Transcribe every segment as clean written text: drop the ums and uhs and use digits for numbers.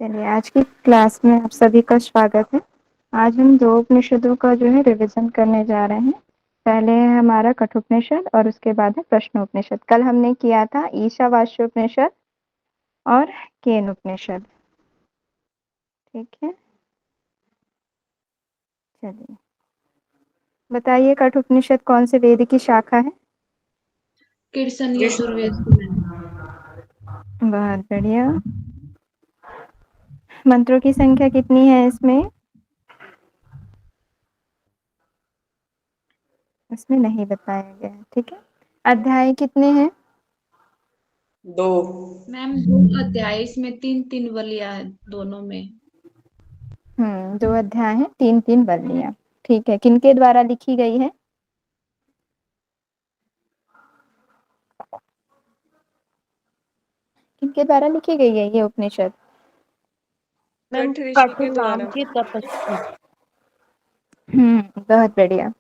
चलिए, आज की क्लास में आप सभी का स्वागत है। आज हम दो उपनिषदों का जो है रिवीजन करने जा रहे हैं। पहले है हमारा कठोपनिषद और उसके बाद है प्रश्नोपनिषद। कल हमने किया था ईशावास्योपनिषद और केन उपनिषद। ठीक है, चलिए बताइए कठोपनिषद कौन से वेद की शाखा है? कीर्तन यजुर्वेद की मैंने। बहुत बढ़िया। मंत्रों की संख्या कितनी है इसमें? इसमें नहीं बताया गया है। ठीक है, अध्याय कितने हैं? दो। मैम दो अध्याय इसमें तीन तीन बलियां है दोनों में। दो अध्याय हैं, तीन तीन बल्लियां। ठीक है, किनके द्वारा लिखी गई है? किनके द्वारा लिखी गई है ये उपनिषद? कठ ऋषि कठिन के नाम द्वारा। की तपस्वी। बहुत बढ़िया।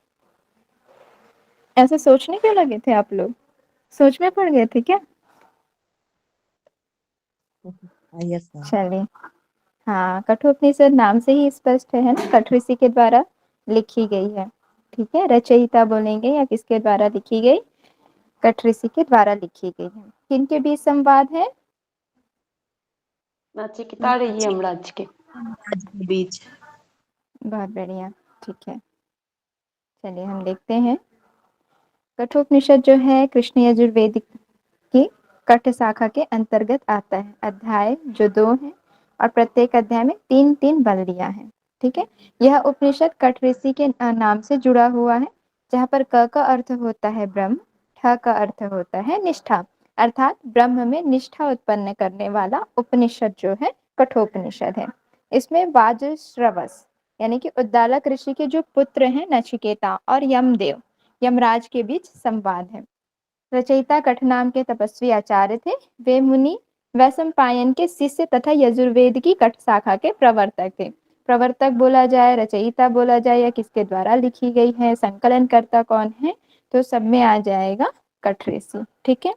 ऐसे सोचने क्यों लगे थे आप लोग? सोच में पड़ गए थे क्या? Yes ma'am. चलिए, हाँ, कठोपनिषद नाम से ही स्पष्ट है ना, कठ ऋषि के द्वारा लिखी गई है। ठीक है, रचयिता बोलेंगे या किसके द्वारा लिखी गई? कठ ऋषि के द्वारा लिखी गई है। किनके बीच संवाद है? नचिकेता रही यमराज के। आज के बीच। बहुत बढ़िया। ठीक है, चलिए हम देखते हैं। कठोपनिषद जो है कृष्ण यजुर्वेद की कठ शाखा के अंतर्गत आता है। अध्याय जो दो हैं और प्रत्येक अध्याय में तीन तीन बल्लियां हैं। ठीक है, यह उपनिषद कठ ऋषि के नाम से जुड़ा हुआ है, जहाँ पर क का अर्थ होता है ब्रह्म, ठ का अर्थ होता है निष्ठा, अर्थात ब्रह्म में निष्ठा उत्पन्न करने वाला उपनिषद जो है कठोपनिषद है। इसमें वाजश्रवस यानी कि उद्दालक ऋषि के जो पुत्र हैं नचिकेता और यमदेव यमराज के बीच संवाद है। रचयिता कठ नाम के तपस्वी आचार्य थे। वे मुनि वैशंपायन के शिष्य तथा यजुर्वेद की कठ शाखा के प्रवर्तक थे। प्रवर्तक बोला जाए, रचयिता बोला जाए या किसके द्वारा लिखी गई है, संकलन करता कौन है, तो सब में आ जाएगा कठ ऋषि। ठीक है,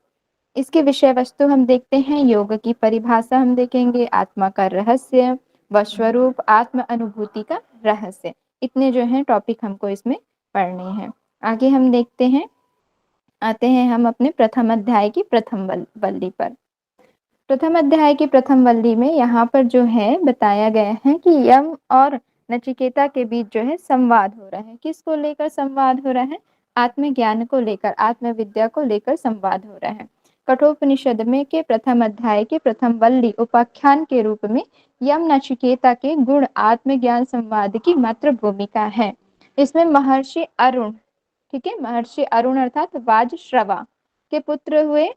इसके विषय वस्तु हम देखते हैं। योग की परिभाषा हम देखेंगे, आत्मा का रहस्य व स्वरूप, आत्म अनुभूति का रहस्य, इतने जो है टॉपिक हमको इसमें पढ़ने हैं। आगे हम देखते हैं, आते हैं हम अपने प्रथम अध्याय की प्रथम वल्ली पर। प्रथम अध्याय की प्रथम वल्ली में यहाँ पर जो है बताया गया है कि यम और नचिकेता के बीच जो है संवाद हो रहा है। किसको लेकर संवाद हो रहा है? आत्मज्ञान को लेकर, आत्मविद्या को लेकर संवाद हो रहा है। कठोपनिषद में के प्रथम अध्याय की प्रथम वल्ली उपाख्यान के रूप में यम नचिकेता के गुण आत्मज्ञान संवाद की मात्र भूमिका है। इसमें महर्षि अरुण, ठीक है, महर्षि अरुण अर्थात वाजश्रवा के पुत्र हुए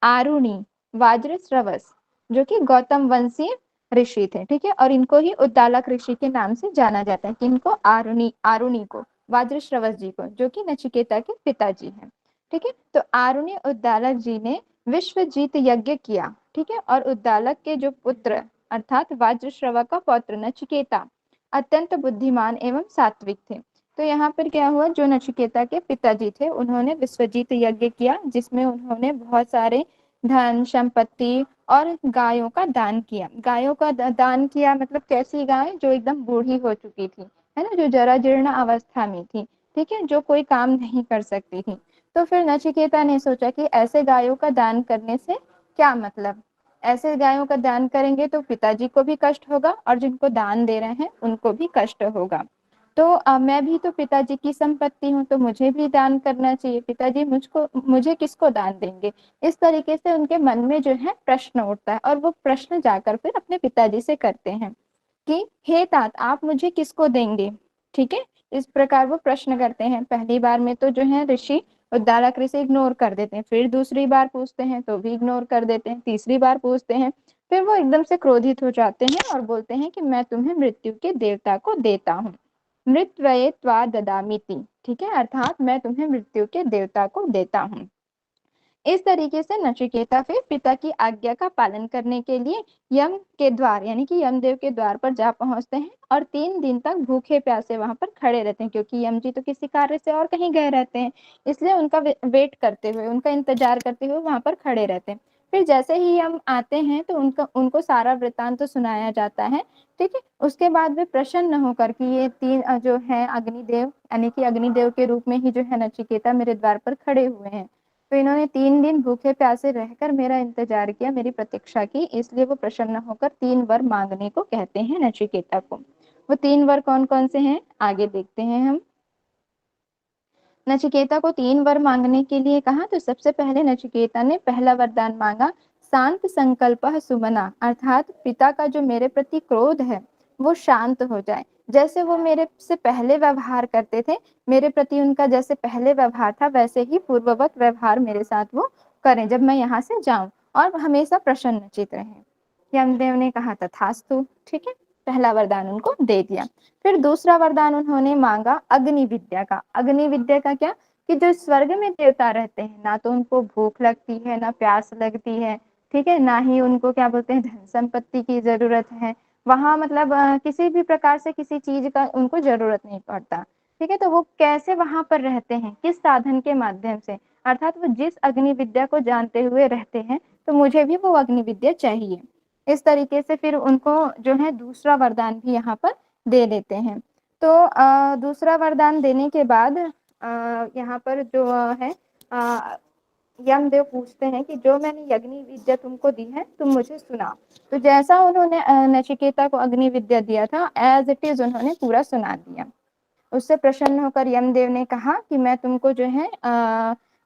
आरुणि वाज्रश्रवस, जो कि गौतम वंशीय ऋषि थे। ठीक है, और इनको ही उद्दालक ऋषि के नाम से जाना जाता है। किनको? आरुणि, आरुणि को, वाज्रश्रवस जी को, जो कि नचिकेता के पिताजी हैं। ठीक है, तो आरुणि उद्दालक जी ने विश्वजीत यज्ञ किया। ठीक है, और उद्दालक के जो पुत्र अर्थात वाज्रश्रवा का पौत्र नचिकेता अत्यंत बुद्धिमान एवं सात्विक थे। तो यहाँ पर क्या हुआ, जो नचिकेता के पिताजी थे उन्होंने विश्वजीत यज्ञ किया, जिसमें उन्होंने बहुत सारे धन संपत्ति और गायों का दान किया। गायों का दान किया मतलब कैसी गाय? जो एकदम बूढ़ी हो चुकी थी, है ना, जो जरा जीर्ण अवस्था में थी। ठीक है, जो कोई काम नहीं कर सकती थी। तो फिर नचिकेता ने सोचा कि ऐसे गायों का दान करने से क्या मतलब, ऐसे गायों का दान करेंगे तो पिताजी को भी कष्ट होगा और जिनको दान दे रहे हैं उनको भी कष्ट होगा। तो मैं भी तो पिताजी की संपत्ति हूँ, तो मुझे भी दान करना चाहिए। पिताजी मुझे किसको दान देंगे? इस तरीके से उनके मन में जो है प्रश्न उठता है, और वो प्रश्न जाकर फिर अपने पिताजी से करते हैं कि हे तात, आप मुझे किसको देंगे? ठीक है, इस प्रकार वो प्रश्न करते हैं। पहली बार में तो जो है ऋषि उद्दालक ऋषि इग्नोर कर देते हैं, फिर दूसरी बार पूछते हैं तो भी इग्नोर कर देते हैं, तीसरी बार पूछते हैं, फिर वो एकदम से क्रोधित हो जाते हैं और बोलते हैं कि मैं तुम्हें मृत्यु के देवता को देता हूँ, मृत्वये त्वा ददामीति। ठीक है, अर्थात मैं तुम्हें मृत्यु के देवता को देता हूँ। इस तरीके से नचिकेता फिर पिता की आज्ञा का पालन करने के लिए यम के द्वार यानी कि यमदेव के द्वार पर जा पहुंचते हैं और 3 दिन तक भूखे प्यासे वहां पर खड़े रहते हैं, क्योंकि यम जी तो किसी कार्य से और कहीं गए रहते हैं, इसलिए उनका वेट करते हुए, उनका इंतजार करते हुए वहां पर खड़े रहते हैं। फिर जैसे ही हम आते हैं तो उनको सारा वृत्तांत तो सुनाया जाता है, ठीक है। उसके बाद वे प्रसन्न होकर कि ये 3 जो है अग्निदेव, यानी कि अग्निदेव के रूप में ही जो है नचिकेता मेरे द्वार पर खड़े हुए हैं। तो इन्होंने 3 दिन भूखे प्यासे रहकर मेरा इंतजार किया, मेरी प्रतीक्षा की, इसलिए वो प्रसन्न होकर 3 वर मांगने को कहते हैं नचिकेता को। वो 3 वर कौन-कौन से हैं आगे देखते हैं हम। नचिकेता को 3 वर मांगने के लिए कहा, तो सबसे पहले नचिकेता ने पहला वरदान मांगा, शांत संकल्पः सुमना, अर्थात पिता का जो मेरे प्रति क्रोध है वो शांत हो जाए। जैसे वो मेरे से पहले व्यवहार करते थे, मेरे प्रति उनका जैसे पहले व्यवहार था वैसे ही पूर्ववत व्यवहार मेरे साथ वो करें जब मैं यहाँ से जाऊं, और हमेशा प्रसन्नचित रहें। यमदेव ने कहा तथास्तु, ठीक है, पहला वरदान उनको दे दिया। फिर दूसरा वरदान उन्होंने मांगा अग्नि विद्या का। अग्नि विद्या का क्या, कि जो स्वर्ग में देवता रहते हैं ना तो उनको भूख लगती है ना प्यास लगती है, ठीक है, ना ही उनको क्या बोलते हैं धन संपत्ति की जरूरत है, वहां मतलब किसी भी प्रकार से किसी चीज का उनको जरूरत नहीं पड़ता, ठीक है। तो वो कैसे वहां पर रहते हैं, किस साधन के माध्यम से, अर्थात वो जिस अग्नि विद्या को जानते हुए रहते हैं, तो मुझे भी वो अग्नि विद्या चाहिए। इस तरीके से फिर उनको जो है दूसरा वरदान भी यहाँ पर दे देते हैं। तो दूसरा वरदान देने के बाद यहाँ पर जो है यमदेव पूछते हैं कि जो मैंने अग्नि विद्या तुमको दी है तुम मुझे सुना। तो जैसा उन्होंने नचिकेता को अग्नि विद्या दिया था एज इट इज उन्होंने पूरा सुना दिया। उससे प्रसन्न होकर यमदेव ने कहा कि मैं तुमको जो है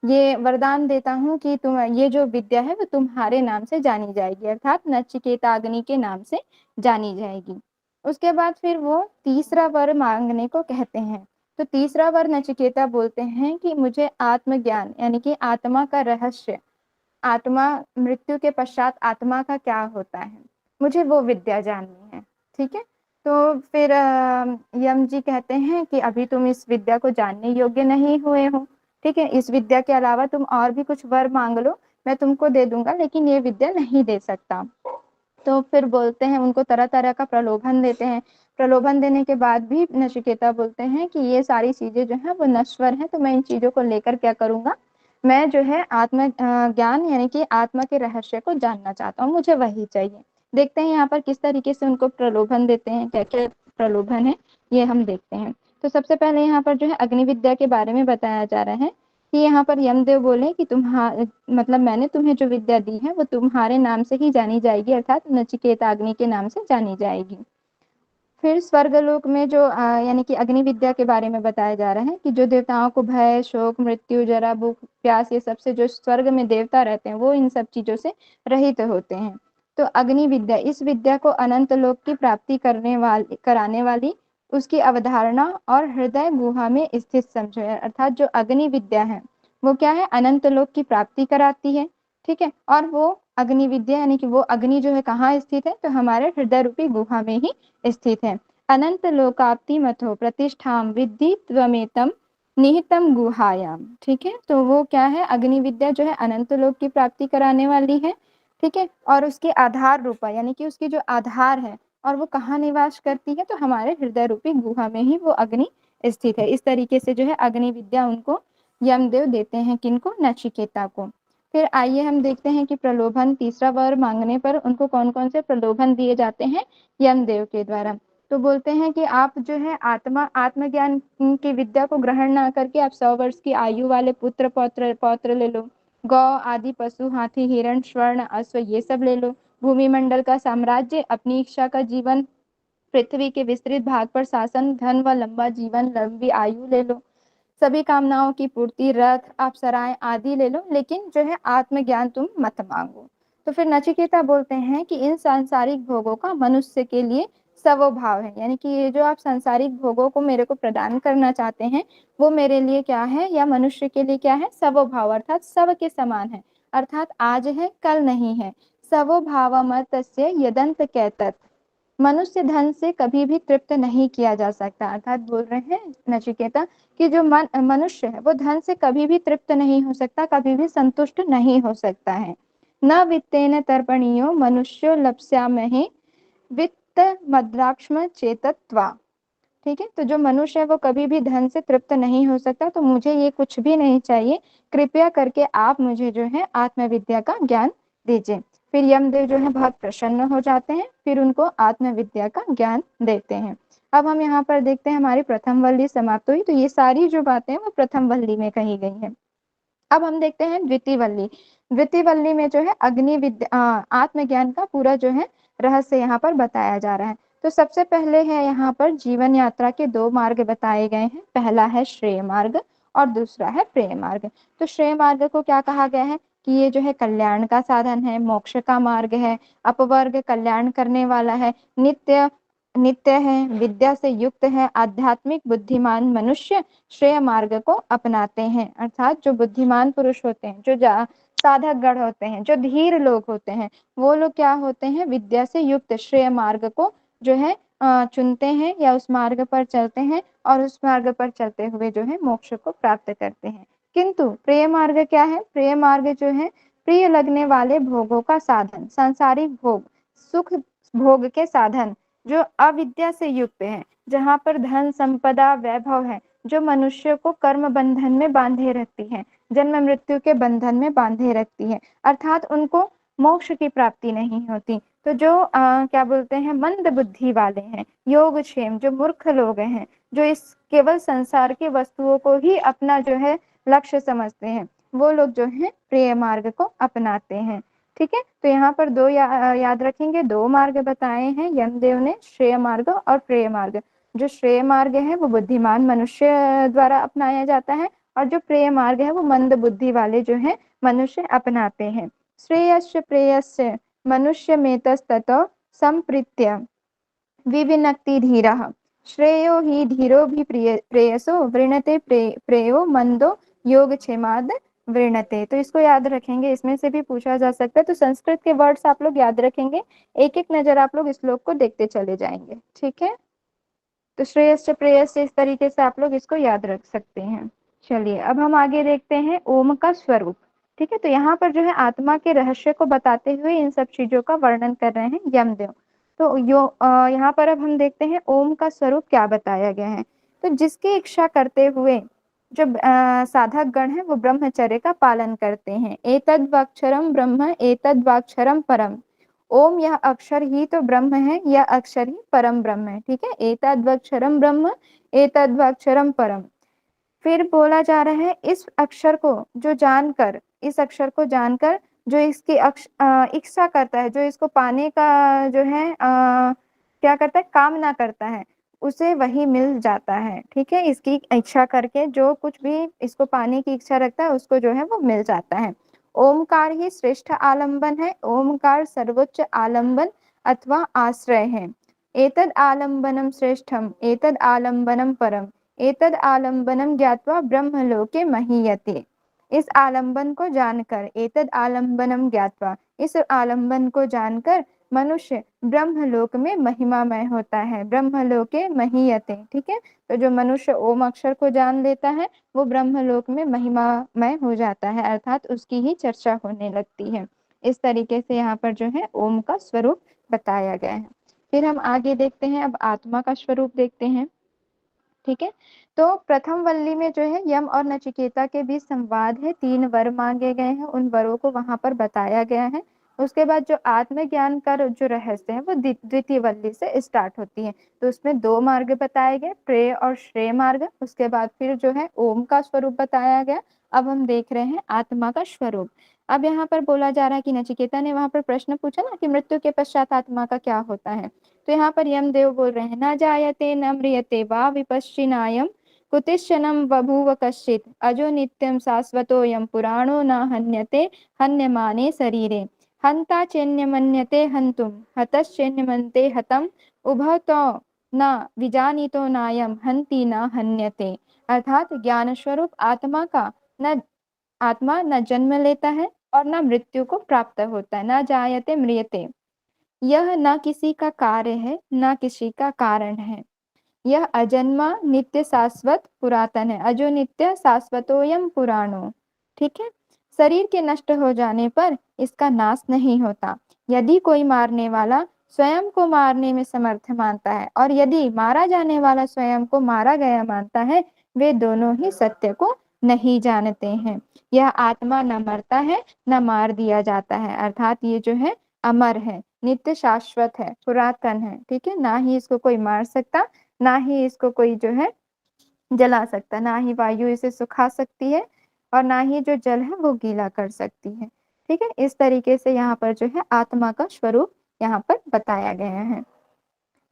ये वरदान देता हूँ कि तुम ये जो विद्या है वो तुम्हारे नाम से जानी जाएगी, अर्थात नचिकेता अग्नि के नाम से जानी जाएगी। उसके बाद फिर वो तीसरा वर मांगने को कहते हैं। तो तीसरा वर नचिकेता बोलते हैं कि मुझे आत्मज्ञान, यानी कि आत्मा का रहस्य, आत्मा मृत्यु के पश्चात आत्मा का क्या होता है, मुझे वो विद्या जाननी है, ठीक है। तो फिर यम जी कहते हैं कि अभी तुम इस विद्या को जानने योग्य नहीं हुए हो, ठीक है, इस विद्या के अलावा तुम और भी कुछ वर मांग लो, मैं तुमको दे दूंगा, लेकिन ये विद्या नहीं दे सकता। तो फिर बोलते हैं, उनको तरह तरह का प्रलोभन देते हैं। प्रलोभन देने के बाद भी नचिकेता बोलते हैं कि ये सारी चीजें जो है वो नश्वर हैं, तो मैं इन चीजों को लेकर क्या करूंगा, मैं जो है आत्म ज्ञान यानी कि आत्मा के रहस्य को जानना चाहता हूँ, मुझे वही चाहिए। देखते हैं यहाँ पर किस तरीके से उनको प्रलोभन देते हैं, क्या क्या प्रलोभन है ये हम देखते हैं। तो सबसे पहले यहाँ पर जो है अग्नि विद्या के बारे में बताया जा रहा है कि यहाँ पर यमदेव बोले कि मतलब मैंने तुम्हें जो विद्या दी है वो तुम्हारे नाम से ही जानी जाएगी, अर्थात नचिकेता अग्नि के नाम से जानी जाएगी। फिर स्वर्गलोक में जो यानी कि अग्नि विद्या के बारे में बताया जा रहा है कि जो देवताओं को भय शोक मृत्यु जरा भूख प्यास ये सबसे जो स्वर्ग में देवता रहते हैं वो इन सब चीजों से रहित होते हैं। तो अग्नि विद्या, इस विद्या को अनंत लोक की प्राप्ति कराने वाली उसकी अवधारणा और हृदय गुहा में स्थित समझो, अर्थात जो अग्नि विद्या है वो क्या है, अनंत लोक की प्राप्ति कराती है, ठीक है। और वो अग्नि विद्या यानी कि वो अग्नि जो है कहाँ स्थित है, तो हमारे हृदय रूपी गुहा में ही स्थित है। अनंत लोकाप्ति मथो प्रतिष्ठाम विद्धि त्वमेतम निहितम गुहायाम, ठीक है। तो वो क्या है, अग्नि विद्या जो है अनंत लोक की प्राप्ति कराने वाली है, ठीक है, और उसके आधार रूपा यानी कि उसकी जो आधार है और वो कहाँ निवास करती है, तो हमारे हृदय रूपी गुहा में ही वो अग्नि स्थित है। इस तरीके से जो है अग्नि विद्या उनको यमदेव देते हैं, किनको, नचिकेता को। फिर आइए हम देखते हैं कि प्रलोभन, तीसरा वर मांगने पर उनको कौन कौन से प्रलोभन दिए जाते हैं यमदेव के द्वारा। तो बोलते हैं कि आप जो है आत्मज्ञान की विद्या को ग्रहण ना करके आप 100 वर्ष की आयु वाले पुत्र पौत्र पौत्र ले लो, गौ आदि पशु हाथी हिरण स्वर्ण अश्व ये सब ले लो, भूमिमंडल का साम्राज्य, अपनी इच्छा का जीवन, पृथ्वी के विस्तृत भाग पर शासन, धन व लंबा जीवन, लंबी आयु ले लो, सभी कामनाओं की पूर्ति, रथ अप्सराएं आदि ले लो, लेकिन जो है आत्मज्ञान तुम मत मांगो। तो फिर नचिकेता बोलते हैं कि इन सांसारिक भोगों का मनुष्य के लिए स्वभाव है, यानी कि ये जो आप सांसारिक भोगों को मेरे को प्रदान करना चाहते हैं वो मेरे लिए क्या है, या मनुष्य के लिए क्या है, स्वभाव, अर्थात सब के समान है, अर्थात आज है कल नहीं है। स्वभाव मतस्य यदंत कैतत, मनुष्य धन से कभी भी तृप्त नहीं किया जा सकता, अर्थात बोल रहे हैं नचिकेता कि जो मनुष्य है वो धन से कभी भी तृप्त नहीं हो सकता, कभी भी संतुष्ट नहीं हो सकता है। न वित्तेन तर्पणीयो मनुष्यो लप्स्यामहे वित्त मद्राक्ष्म चेतत्वा, ठीक है। तो जो मनुष्य है वो कभी भी धन से तृप्त नहीं हो सकता, तो मुझे ये कुछ भी नहीं चाहिए, कृपया करके आप मुझे जो है आत्मविद्या का ज्ञान दीजिए। फिर यमदेव जो है बहुत प्रसन्न हो जाते हैं, फिर उनको आत्मविद्या का ज्ञान देते हैं। अब हम यहाँ पर देखते हैं हमारी प्रथम वल्ली समाप्त हुई। तो ये सारी जो बातें हैं वो प्रथम वल्ली में कही गई हैं। अब हम देखते हैं द्वितीय वल्ली। द्वितीय वल्ली में जो है अग्नि विद्या आत्मज्ञान का पूरा जो है रहस्य यहाँ पर बताया जा रहा है। तो सबसे पहले है यहाँ पर जीवन यात्रा के दो मार्ग बताए गए हैं। पहला है श्रेय मार्ग और दूसरा है प्रेय मार्ग। तो श्रेय मार्ग को क्या कहा गया है कि ये जो है कल्याण का साधन है, मोक्ष का मार्ग है, अपवर्ग कल्याण करने वाला है, नित्य नित्य है, विद्या से युक्त है। आध्यात्मिक बुद्धिमान मनुष्य श्रेय मार्ग को अपनाते हैं, अर्थात जो बुद्धिमान पुरुष होते हैं, जो साधक गण होते हैं, जो धीर लोग होते हैं, वो लोग क्या होते हैं, विद्या से युक्त श्रेय मार्ग को जो है चुनते हैं या उस मार्ग पर चलते हैं और उस मार्ग पर चलते हुए जो है मोक्ष को प्राप्त करते हैं। किंतु प्रेय मार्ग क्या है? प्रेय मार्ग जो है प्रिय लगने वाले भोगों का साधन, सांसारिक भोग, सुख भोग के साधन जो अविद्या से युक्त है, जहाँ पर धन संपदा वैभव है, जो मनुष्य को कर्म बंधन में बांधे रखती है, जन्म मृत्यु के बंधन में बांधे रखती है, अर्थात उनको मोक्ष की प्राप्ति नहीं होती। तो जो क्या बोलते हैं, मंद बुद्धि वाले हैं, योगक्षेम, जो मूर्ख लोग हैं, जो इस केवल संसार की वस्तुओं को ही अपना जो है लक्ष्य समझते हैं, वो लोग जो है प्रेय मार्ग को अपनाते हैं। ठीक है, तो यहाँ पर दो याद रखेंगे, दो मार्ग बताए हैं यमदेव ने, श्रेय मार्ग और प्रेय मार्ग। जो श्रेय मार्ग है वो बुद्धिमान मनुष्य द्वारा अपनाया जाता है और जो प्रेय मार्ग है वो मंद बुद्धि वाले जो है मनुष्य अपनाते हैं। श्रेयस्य प्रेयस्य मनुष्य मेतस्ततो संप्रीत्य विविनक्ति धीरः श्रेयो हि धीरो भी प्रेयसो वृणते प्रेयो मंदो योगक्षेमाद वृणते। तो इसको याद रखेंगे, इसमें से भी पूछा जा सकता है। तो संस्कृत के वर्ड्स आप लोग याद रखेंगे, एक एक नजर आप लोग इस श्लोक को देखते चले जाएंगे। ठीक है, तो श्रेयस्य प्रेयस्य इस तरीके से आप लोग इसको याद रख सकते हैं। चलिए अब हम आगे देखते हैं ओम का स्वरूप। ठीक है, तो यहाँ पर जो है आत्मा के रहस्य को बताते हुए इन सब चीजों का वर्णन कर रहे हैं यमदेव। तो यहाँ पर अब हम देखते हैं ओम का स्वरूप क्या बताया गया है। तो जिसकी इच्छा करते हुए जो साधक गण है वो ब्रह्मचर्य का पालन करते हैं। एतद् वाक्षरम ब्रह्म एतद् वाक्षरम परम। ओम यह अक्षर ही तो ब्रह्म है, यह अक्षर ही परम ब्रह्म है। ठीक है, एतद्वक्षरम ब्रह्म एतद्वक्षरम परम। फिर बोला जा रहा है इस अक्षर को जो जानकर, इस अक्षर को जानकर जो इसकी इच्छा करता है, जो इसको पाने का जो है क्या करता है, कामना करता है, उसे वही मिल जाता है। ठीक है, इसकी इच्छा करके जो कुछ भी इसको पाने की इच्छा रखता है उसको जो है वो मिल जाता है। ओमकार ही श्रेष्ठ आलंबन है, ओमकार सर्वोच्च आलंबन अथवा आश्रय है। एतद आलंबनम श्रेष्ठम एतद आलंबनम परम एतद आलंबनम ज्ञात्वा ब्रह्मलोके महीयते। इस आलंबन को जानकर, एतद आलंबनम ज्ञात्वा, इस आलंबन को जानकर मनुष्य ब्रह्मलोक में महिमामय होता है, ब्रह्मलोके महीयते। ठीक है, तो जो मनुष्य ओम अक्षर को जान लेता है वो ब्रह्मलोक में महिमामय हो जाता है, अर्थात उसकी ही चर्चा होने लगती है। इस तरीके से यहाँ पर जो है ओम का स्वरूप बताया गया है। फिर हम आगे देखते हैं, अब आत्मा का स्वरूप देखते हैं। ठीक है, तो प्रथम वल्ली में जो है यम और नचिकेता के बीच संवाद है, 3 वर मांगे गए हैं, उन वरों को वहां पर बताया गया है। उसके बाद जो आत्मज्ञान का जो रहस्य है वो द्वितीय वल्ली से स्टार्ट होती है। तो उसमें 2 मार्ग बताए गए, प्रेय और श्रेय मार्ग। उसके बाद फिर जो है ओम का स्वरूप बताया गया। अब हम देख रहे हैं आत्मा का स्वरूप। अब यहाँ पर बोला जा रहा है कि नचिकेता ने वहां पर प्रश्न पूछा ना कि मृत्यु के पश्चात आत्मा का क्या होता है। तो यहाँ पर यमदेव बोल रहे हैं, न जायते न म्रियते वा विपश्चिनायम कुतिश्चनम बभूव कश्चित अजो नित्यम शाश्वतोयम पुराणो न हन्यते हन्यमाने शरीरे हंता चेन्यमन्यते हंतुम हतश्चेन्यमन्ते हतम उभतो न विजानीतो नायम हंति न हन्यते। अर्थात ज्ञान स्वरूप आत्मा न जन्म लेता है और न मृत्यु को प्राप्त होता है। न जायते म्रियते, यह न किसी का कार्य है न किसी का कारण है। यह अजन्मा नित्य शाश्वत पुरातन है, अजो नित्य शाश्वतोयम पुराणो। ठीक है, शरीर के नष्ट हो जाने पर इसका नाश नहीं होता। यदि कोई मारने वाला स्वयं को मारने में समर्थ मानता है और यदि मारा जाने वाला स्वयं को मारा गया मानता है, वे दोनों ही सत्य को नहीं जानते हैं। यह आत्मा न मरता है न मार दिया जाता है, अर्थात ये जो है अमर है, नित्य शाश्वत है, पुरातन है, ठीक है। ना ही इसको कोई मार सकता, ना ही इसको कोई जो है जला सकता, ना ही वायु इसे सुखा सकती है और ना ही जो जल है वो गीला कर सकती है, ठीक है। इस तरीके से यहाँ पर जो है आत्मा का स्वरूप यहाँ पर बताया गया है।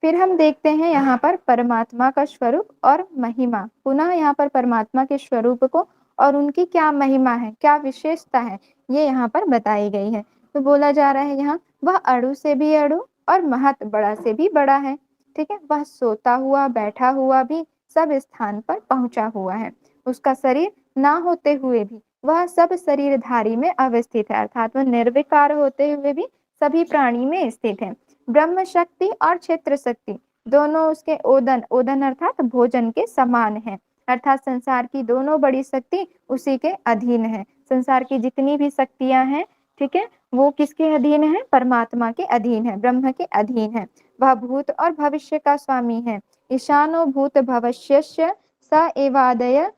फिर हम देखते हैं यहाँ पर परमात्मा का स्वरूप और महिमा। पुनः यहाँ पर परमात्मा के स्वरूप को और उनकी क्या महिमा है, क्या विशेषता है, ये यहाँ पर बताई गई है। तो बोला जा रहा है यहाँ, वह अणु से भी अणु और महत बड़ा से भी बड़ा है, ठीक है। वह सोता हुआ बैठा हुआ भी सब स्थान पर पहुंचा हुआ है। उसका शरीर ना होते हुए भी वह सब शरीरधारी में अवस्थित है, अर्थात वह निर्विकार होते हुए भी सभी प्राणी में स्थित है। ब्रह्म शक्ति और क्षेत्र शक्ति दोनों उसके ओदन, ओदन अर्थात भोजन के समान है, अर्थात संसार की दोनों बड़ी शक्ति उसी के अधीन है। संसार की जितनी भी शक्तियां हैं, ठीक है, वो किसके अधीन है, परमात्मा के अधीन है, ब्रह्म के अधीन है। वह भूत और भविष्य का स्वामी है। ईशानो भूत भविष्यस्य स एवादय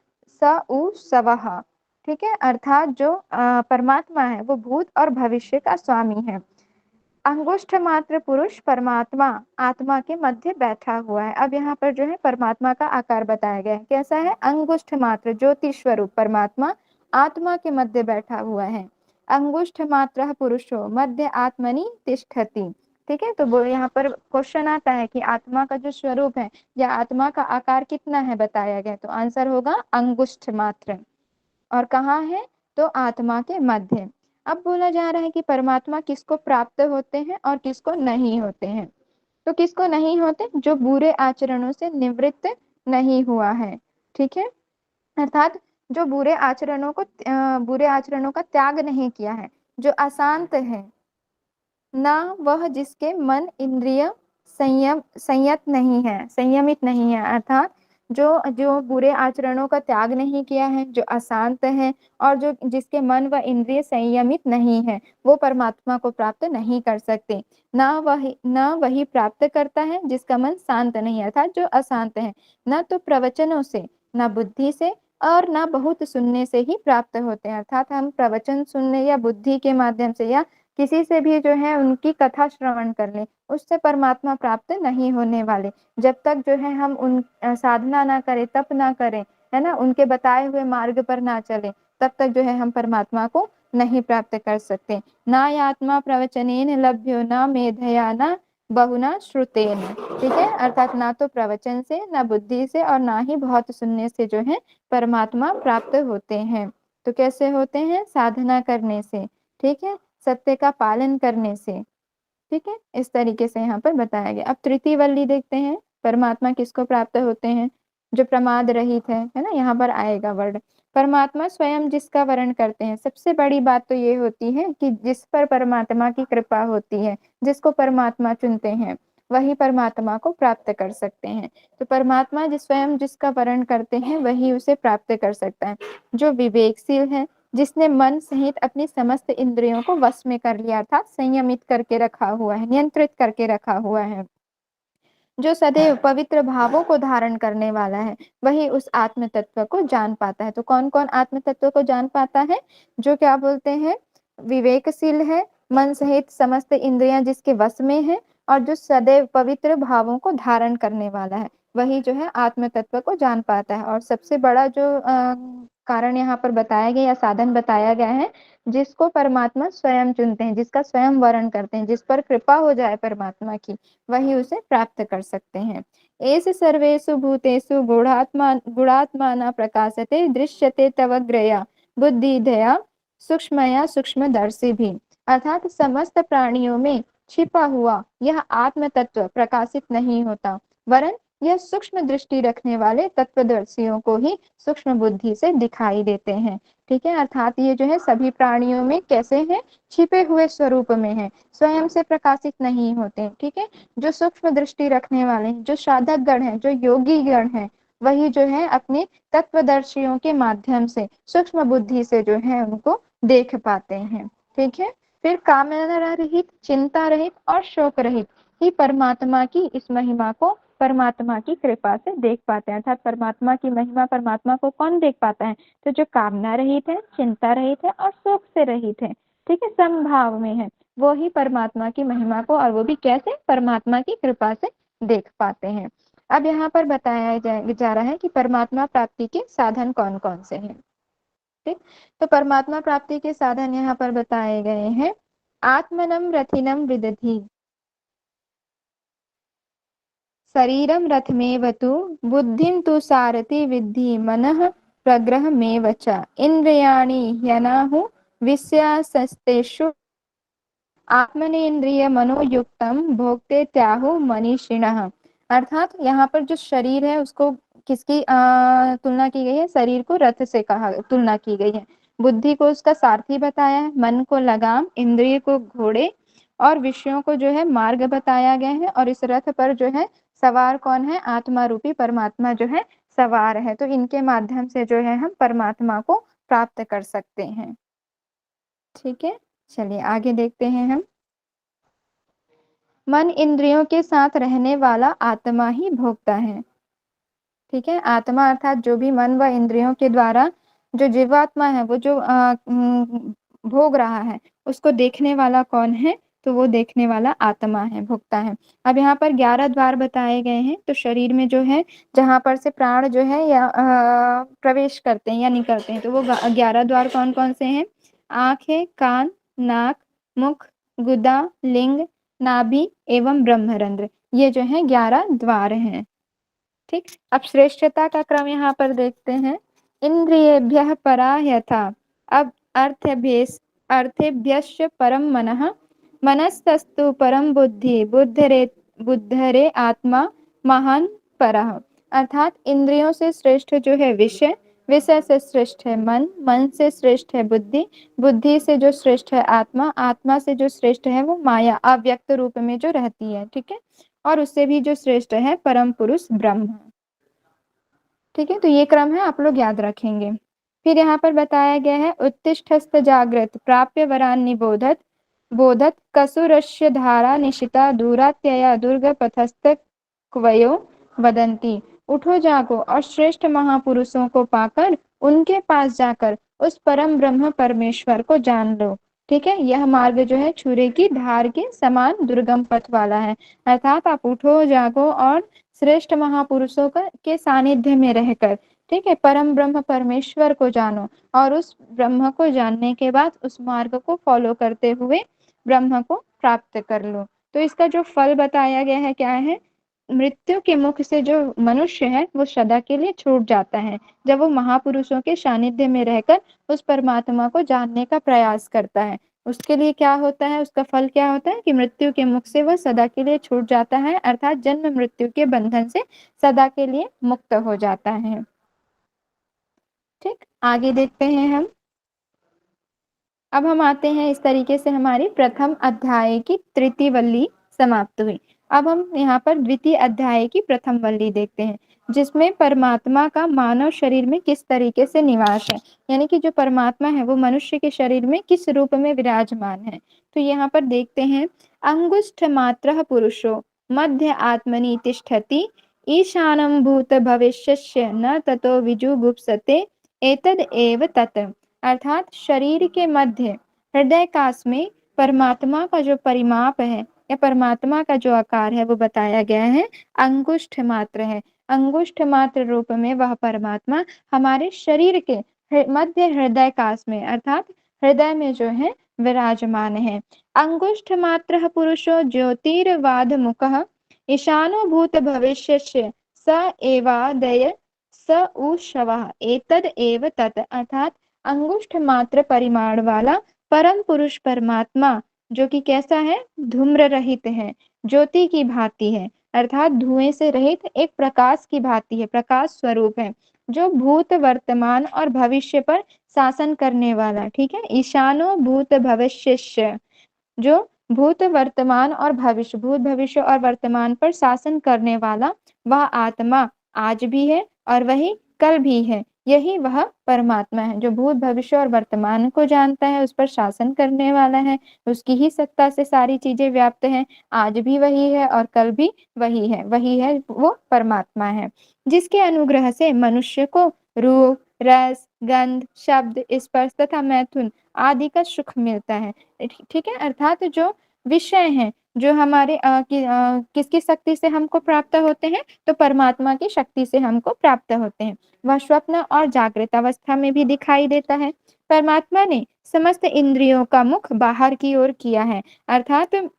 स उ सवः, ठीक है, अर्थात जो परमात्मा है वो भूत और भविष्य का स्वामी है। अंगुष्ठ मात्र पुरुष परमात्मा आत्मा के मध्य बैठा हुआ है। अब यहाँ पर जो है परमात्मा का आकार बताया गया है, कैसा है, अंगुष्ठ मात्र ज्योति स्वरूप परमात्मा आत्मा के मध्य बैठा हुआ है। अंगुष्ठ मात्र पुरुषो मध्य आत्मनि तिष्ठति, ठीक है। तो वो यहाँ पर क्वेश्चन आता है कि आत्मा का जो स्वरूप है या आत्मा का आकार कितना है बताया गया, तो आंसर होगा अंगुष्ठ मात्र। और कहाँ है, तो आत्मा के मध्य। अब बोला जा रहा है कि परमात्मा किसको प्राप्त होते हैं और किसको नहीं होते हैं। तो किसको नहीं होते, जो बुरे आचरणों से निवृत्त नहीं हुआ है, ठीक है, अर्थात जो बुरे आचरणों का त्याग नहीं किया है, जो अशांत है, ना वह जिसके मन इंद्रिय संयत नहीं है, संयमित नहीं है, अर्थात जो जो बुरे आचरणों का त्याग नहीं किया है, जो अशांत है और जो जिसके मन व इंद्रिय संयमित नहीं है, वो परमात्मा को प्राप्त नहीं कर सकते। ना वही प्राप्त करता है जिसका मन शांत नहीं है, अर्थात जो अशांत है, न तो प्रवचनों से, न बुद्धि से और न बहुत सुनने से ही प्राप्त होते हैं, अर्थात हम प्रवचन सुनने या बुद्धि के माध्यम से या किसी से भी जो है उनकी कथा श्रवण कर ले, उससे परमात्मा प्राप्त नहीं होने वाले। जब तक जो है हम उन साधना ना करें, तप ना करें, है ना, उनके बताए हुए मार्ग पर ना चले, तब तक जो है हम परमात्मा को नहीं प्राप्त कर सकते। ना यात्मा प्रवचनेन लभ्यो ना मेधया ना बहुना श्रुतेन, ठीक है, अर्थात ना तो प्रवचन से, ना बुद्धि से और ना ही बहुत सुनने से जो है परमात्मा प्राप्त होते हैं। तो कैसे होते हैं, साधना करने से, ठीक है, सत्य का पालन करने से, ठीक है। इस तरीके से यहाँ पर बताया गया। अब तृतीय वल्ली देखते हैं, परमात्मा किसको प्राप्त होते हैं, जो प्रमाद रहित है ना, यहाँ पर आएगा वर्ड। परमात्मा स्वयं जिसका वर्ण करते हैं। सबसे बड़ी बात तो ये होती है कि जिस पर परमात्मा की कृपा होती है, जिसको परमात्मा चुनते हैं, वही परमात्मा को प्राप्त कर सकते हैं। तो परमात्मा स्वयं जिसका वर्ण करते हैं वही उसे प्राप्त कर सकता है। जो विवेकशील है, जिसने मन सहित अपनी समस्त इंद्रियों को वश में कर लिया, अर्थात संयमित करके रखा हुआ है, नियंत्रित करके रखा हुआ है, जो सदैव पवित्र भावों को धारण करने वाला है, वही उस आत्म तत्व को जान पाता है। तो कौन कौन आत्म तत्व को जान पाता है, जो क्या बोलते हैं, विवेकशील है, मन सहित समस्त इंद्रियां जिसके वश में है और जो सदैव पवित्र भावों को धारण करने वाला है, वही जो है आत्म तत्व को जान पाता है। और सबसे बड़ा जो कारण यहाँ पर बताया गया या साधन बताया गया है, जिसको परमात्मा स्वयं चुनते हैं, जिसका स्वयं वर्ण करते हैं, जिस पर कृपा हो जाए परमात्मा की, वही उसे प्राप्त कर सकते हैं। एस सर्वेषु भूतेषु गुणात्माना प्रकाशते दृश्यते तवग्रया बुद्धिधया सूक्ष्मया सूक्ष्मदर्शी भी, अर्थात समस्त प्राणियों में छिपा हुआ यह आत्म तत्व प्रकाशित नहीं होता, वरन यह सूक्ष्म दृष्टि रखने वाले तत्वदर्शियों को ही सूक्ष्म बुद्धि से दिखाई देते हैं, ठीक है। अर्थात ये जो है सभी प्राणियों में कैसे हैं, छिपे हुए स्वरूप में है, स्वयं से प्रकाशित नहीं होते, ठीक है। जो सूक्ष्म दृष्टि रखने वाले हैं, जो साधक गण हैं, जो योगी गण हैं, वही जो है अपने तत्वदर्शियों के माध्यम से सूक्ष्म बुद्धि से जो है उनको देख पाते हैं, ठीक है। फिर कामना रहित, चिंता रहित और शोक रहित ही परमात्मा की इस महिमा को परमात्मा की कृपा से देख पाते हैं। अर्थात परमात्मा की महिमा, परमात्मा को कौन देख पाता है? तो जो कामना रहित है, चिंता रहित है और सुख से रहित है, ठीक है, समभाव में है, वो ही परमात्मा की महिमा को, और वो भी कैसे? परमात्मा की कृपा से देख पाते हैं। अब यहाँ पर बताया जा रहा है कि परमात्मा प्राप्ति के साधन कौन कौन से हैं। ठीक, तो परमात्मा प्राप्ति के साधन यहाँ पर बताए गए हैं। आत्मनम रथिनम विदधि, शरीरम रथमेव तु, बुद्धिं तु सारथि विद्धि, मनः प्रग्रहमेव च, इंद्रियाणि ह्यनाहु विषयासक्तेषु, आत्मनेन्द्रिय मनोयुक्तम भोक्ते त्याहु मनीषिणः। अर्थात यहाँ पर जो शरीर है उसको किसकी तुलना की गई है? शरीर को रथ से तुलना की गई है। बुद्धि को उसका सारथी बताया है, मन को लगाम, इंद्रिय को घोड़े और विषयों को जो है मार्ग बताया गया है। और इस रथ पर जो है सवार कौन है? आत्मा रूपी परमात्मा जो है सवार है। तो इनके माध्यम से जो है हम परमात्मा को प्राप्त कर सकते हैं। ठीक है, चलिए आगे देखते हैं हम। मन इंद्रियों के साथ रहने वाला आत्मा ही भोगता है। ठीक है, आत्मा अर्थात जो भी मन व इंद्रियों के द्वारा जो जीवात्मा है वो जो भोग रहा है, उसको देखने वाला कौन है? तो वो देखने वाला आत्मा है, भोगता है। अब यहाँ पर 11 द्वार बताए गए हैं। तो शरीर में जो है जहां पर से प्राण जो है या प्रवेश करते हैं या निकलते हैं, तो वो 11 द्वार कौन कौन से हैं? आंखें, कान, नाक, मुख, गुदा, लिंग, नाभि एवं ब्रह्मरंध्र, ये जो है 11 द्वार हैं। ठीक, अब श्रेष्ठता का क्रम यहाँ पर देखते हैं। इंद्रियेभ्यः परा यथा, अब अर्थेभ्यश्च परम मनः, मनस्तस्तु परम बुद्धि, बुद्धरे आत्मा महान परः। अर्थात इंद्रियों से श्रेष्ठ जो है विषय, विषय से श्रेष्ठ है मन, मन से श्रेष्ठ है बुद्धि, बुद्धि से जो श्रेष्ठ है आत्मा, आत्मा से जो श्रेष्ठ है वो माया अव्यक्त रूप में जो रहती है। ठीक है, और उससे भी जो श्रेष्ठ है परम पुरुष ब्रह्म। ठीक है, तो ये क्रम है, आप लोग याद रखेंगे। फिर यहाँ पर बताया गया है उत्तिष्ठस्त जागृत प्राप्य वरान निबोधत, बोधत कसुरस्य धारा निशिता दूरात्यया दुर्ग पथस्थ क्वयो वदंती। उठो जागो और श्रेष्ठ महापुरुषों को पाकर उनके पास जाकर उस परम ब्रह्म परमेश्वर को जान लो। ठीक है, यह मार्ग जो है छुरे की धार के समान दुर्गम पथ वाला है। अर्थात आप उठो जागो और श्रेष्ठ महापुरुषों के सानिध्य में रहकर, ठीक है, परम ब्रह्म परमेश्वर को जानो और उस ब्रह्म को जानने के बाद उस मार्ग को फॉलो करते हुए ब्रह्म को प्राप्त कर लो। तो इसका जो फल बताया गया है क्या है? मृत्यु के मुख से जो मनुष्य है वो सदा के लिए छूट जाता है जब वो महापुरुषों के सानिध्य में रहकर उस परमात्मा को जानने का प्रयास करता है। उसके लिए क्या होता है? उसका फल क्या होता है कि मृत्यु के मुख से वह सदा के लिए छूट जाता है, अर्थात जन्म मृत्यु के बंधन से सदा के लिए मुक्त हो जाता है। ठीक, आगे देखते हैं हम। अब हम आते हैं, इस तरीके से हमारी प्रथम अध्याय की तृतीय वल्ली समाप्त हुई। अब हम यहाँ पर द्वितीय अध्याय की प्रथम वल्ली देखते हैं, जिसमें परमात्मा का मानव शरीर में किस तरीके से निवास है, यानी कि जो परमात्मा है वो मनुष्य के शरीर में किस रूप में विराजमान है। तो यहाँ पर देखते हैं, अंगुष्ठ मात्र पुरुषो मध्य आत्मनि तिष्ठति, ईशानं भूत भविष्यस्य न ततो विजुगुप्सते एतद एव तत्। अर्थात शरीर के मध्य हृदय काश में परमात्मा का जो परिमाप है या परमात्मा का जो आकार है वो बताया गया है अंगुष्ठ मात्र है। अंगुष्ठ मात्र रूप में वह परमात्मा हमारे शरीर के मध्य हृदय काश में अर्थात हृदय में जो है विराजमान है। अंगुष्ठ मात्र पुरुषो ज्योतिर्वाद मुखः, ईशानो भूत भविष्यस्य स एवादय स उशवः एतद एव तत्। अर्थात अंगुष्ठ मात्र परिमाण वाला परम पुरुष परमात्मा जो कि कैसा है? धूम्र रहित है, ज्योति की भांति है, अर्थात धुएं से रहित एक प्रकाश की भांति है, प्रकाश स्वरूप है, जो भूत वर्तमान और भविष्य पर शासन करने वाला। ठीक है, ईशानो भूत भविष्यस्य, जो भूत वर्तमान और भविष्य, भूत भविष्य और वर्तमान पर शासन करने वाला वह आत्मा आज भी है और वही कल भी है। यही वह परमात्मा है जो भूत भविष्य और वर्तमान को जानता है, उस पर शासन करने वाला है, उसकी ही सत्ता से सारी चीजें व्याप्त हैं। आज भी वही है और कल भी वही है, वो परमात्मा है, जिसके अनुग्रह से मनुष्य को रूप, रस, गंध, शब्द, स्पर्श तथा मैथुन आदि का सुख मिलता है। ठीक है, अर्थात जो विषय हैं, जो हमारे किसकी शक्ति से हमको प्राप्त होते हैं, तो परमात्मा की शक्ति से हमको प्राप्त होते हैं। वह स्वप्न और जागृत अवस्था में भी दिखाई देता है। परमात्मा ने समस्त इंद्रियों का मुख बाहर की ओर किया है, अर्थात